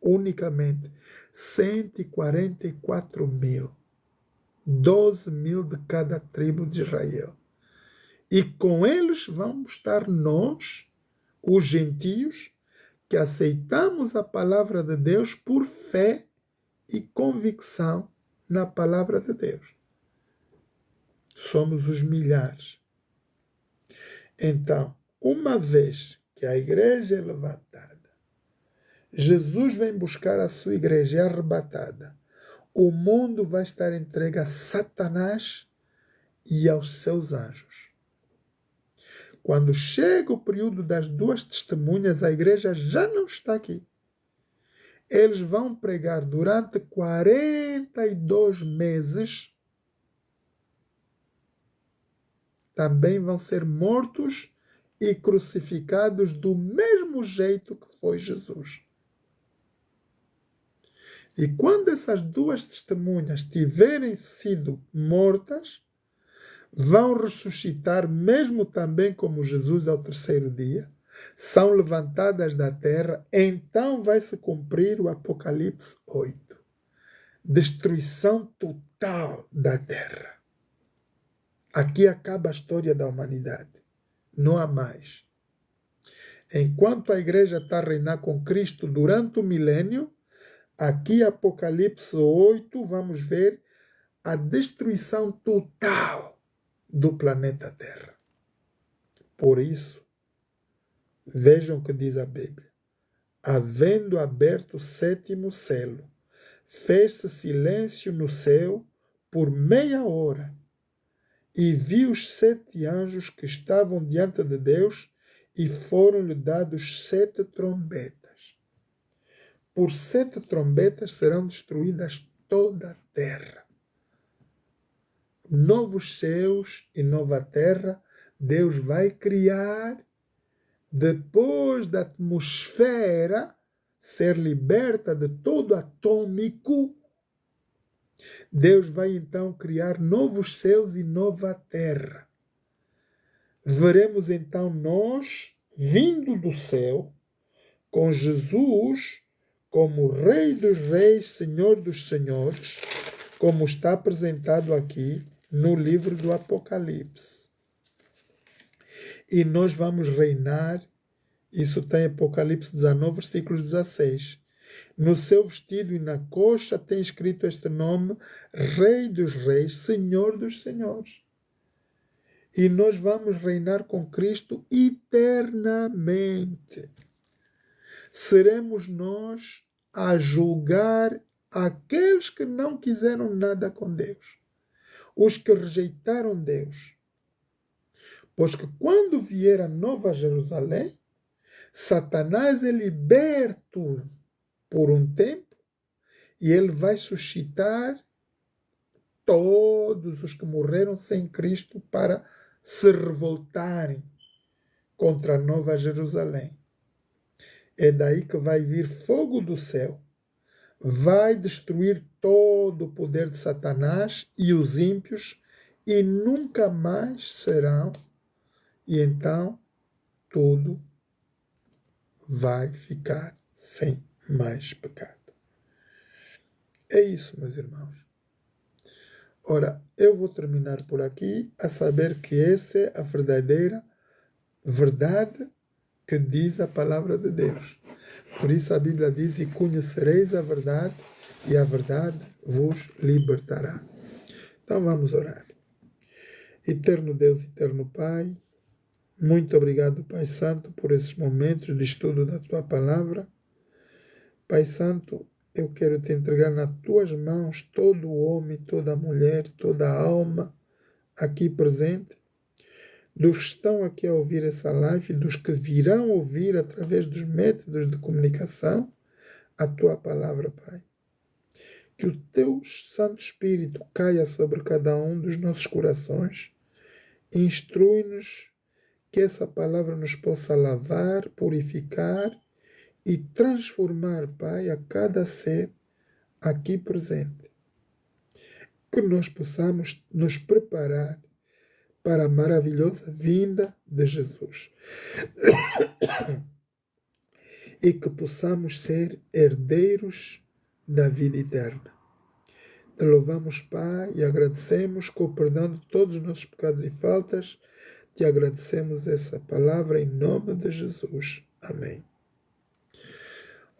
Unicamente 144 mil. 12.000 de cada tribo de Israel. E com eles vamos estar nós, os gentios, que aceitamos a palavra de Deus por fé e convicção na palavra de Deus. Somos os milhares. Então, uma vez que a igreja é levantada, Jesus vem buscar a sua igreja, é arrebatada, o mundo vai estar entregue a Satanás e aos seus anjos. Quando chega o período das duas testemunhas, a igreja já não está aqui. Eles vão pregar durante 42 meses. Também vão ser mortos e crucificados do mesmo jeito que foi Jesus. E quando essas duas testemunhas tiverem sido mortas, vão ressuscitar, mesmo também como Jesus ao terceiro dia, são levantadas da terra, então vai se cumprir o Apocalipse 8. Destruição total da terra. Aqui acaba a história da humanidade. Não há mais. Enquanto a igreja está a reinar com Cristo durante o milênio, aqui Apocalipse 8, vamos ver a destruição total do planeta Terra. Por isso, vejam o que diz a Bíblia. Havendo aberto o sétimo selo, fez-se silêncio no céu por meia hora, e vi os 7 anjos que estavam diante de Deus, e foram-lhe dados 7 trombetas. Por 7 trombetas serão destruídas toda a terra. Novos céus e nova terra Deus vai criar depois da atmosfera ser liberta de todo atômico. Deus vai então criar novos céus e nova terra. Veremos então nós vindo do céu com Jesus como Rei dos Reis, Senhor dos Senhores, como está apresentado aqui no livro do Apocalipse. E nós vamos reinar, isso tem Apocalipse 19, versículos 16. No seu vestido e na coxa tem escrito este nome, Rei dos Reis, Senhor dos Senhores. E nós vamos reinar com Cristo eternamente. Seremos nós a julgar aqueles que não quiseram nada com Deus, os que rejeitaram Deus. Pois que quando vier a Nova Jerusalém, Satanás é liberto por um tempo e ele vai suscitar todos os que morreram sem Cristo para se revoltarem contra a Nova Jerusalém. É daí que vai vir fogo do céu, vai destruir todo o poder de Satanás e os ímpios e nunca mais serão. E então tudo vai ficar sem mais pecado. É isso, meus irmãos. Ora, eu vou terminar por aqui a saber que essa é a verdadeira verdade que diz a palavra de Deus. Por isso a Bíblia diz, e conhecereis a verdade, e a verdade vos libertará. Então vamos orar. Eterno Deus, eterno Pai, muito obrigado, Pai Santo, por esses momentos de estudo da Tua Palavra. Pai Santo, eu quero Te entregar nas Tuas mãos todo o homem, toda a mulher, toda a alma aqui presente, dos que estão aqui a ouvir essa live, dos que virão ouvir através dos métodos de comunicação a Tua Palavra, Pai. Que o Teu Santo Espírito caia sobre cada um dos nossos corações, instrui-nos que essa palavra nos possa lavar, purificar e transformar, Pai, a cada ser aqui presente. Que nós possamos nos preparar para a maravilhosa vinda de Jesus. E que possamos ser herdeiros da vida eterna. Te louvamos, Pai, e agradecemos com o perdão de todos os nossos pecados e faltas. Te agradecemos essa palavra em nome de Jesus. Amém.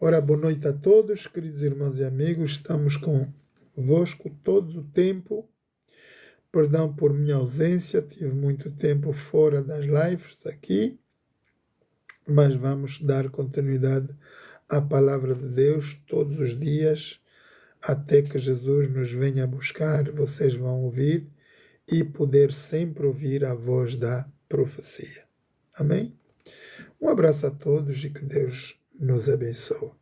Ora, boa noite a todos, queridos irmãos e amigos. Estamos convosco todo o tempo. Perdão por minha ausência, tive muito tempo fora das lives aqui, mas vamos dar continuidade à palavra de Deus todos os dias, até que Jesus nos venha buscar. Vocês vão ouvir e poder sempre ouvir a voz da profecia. Amém? Um abraço a todos e que Deus nos abençoe.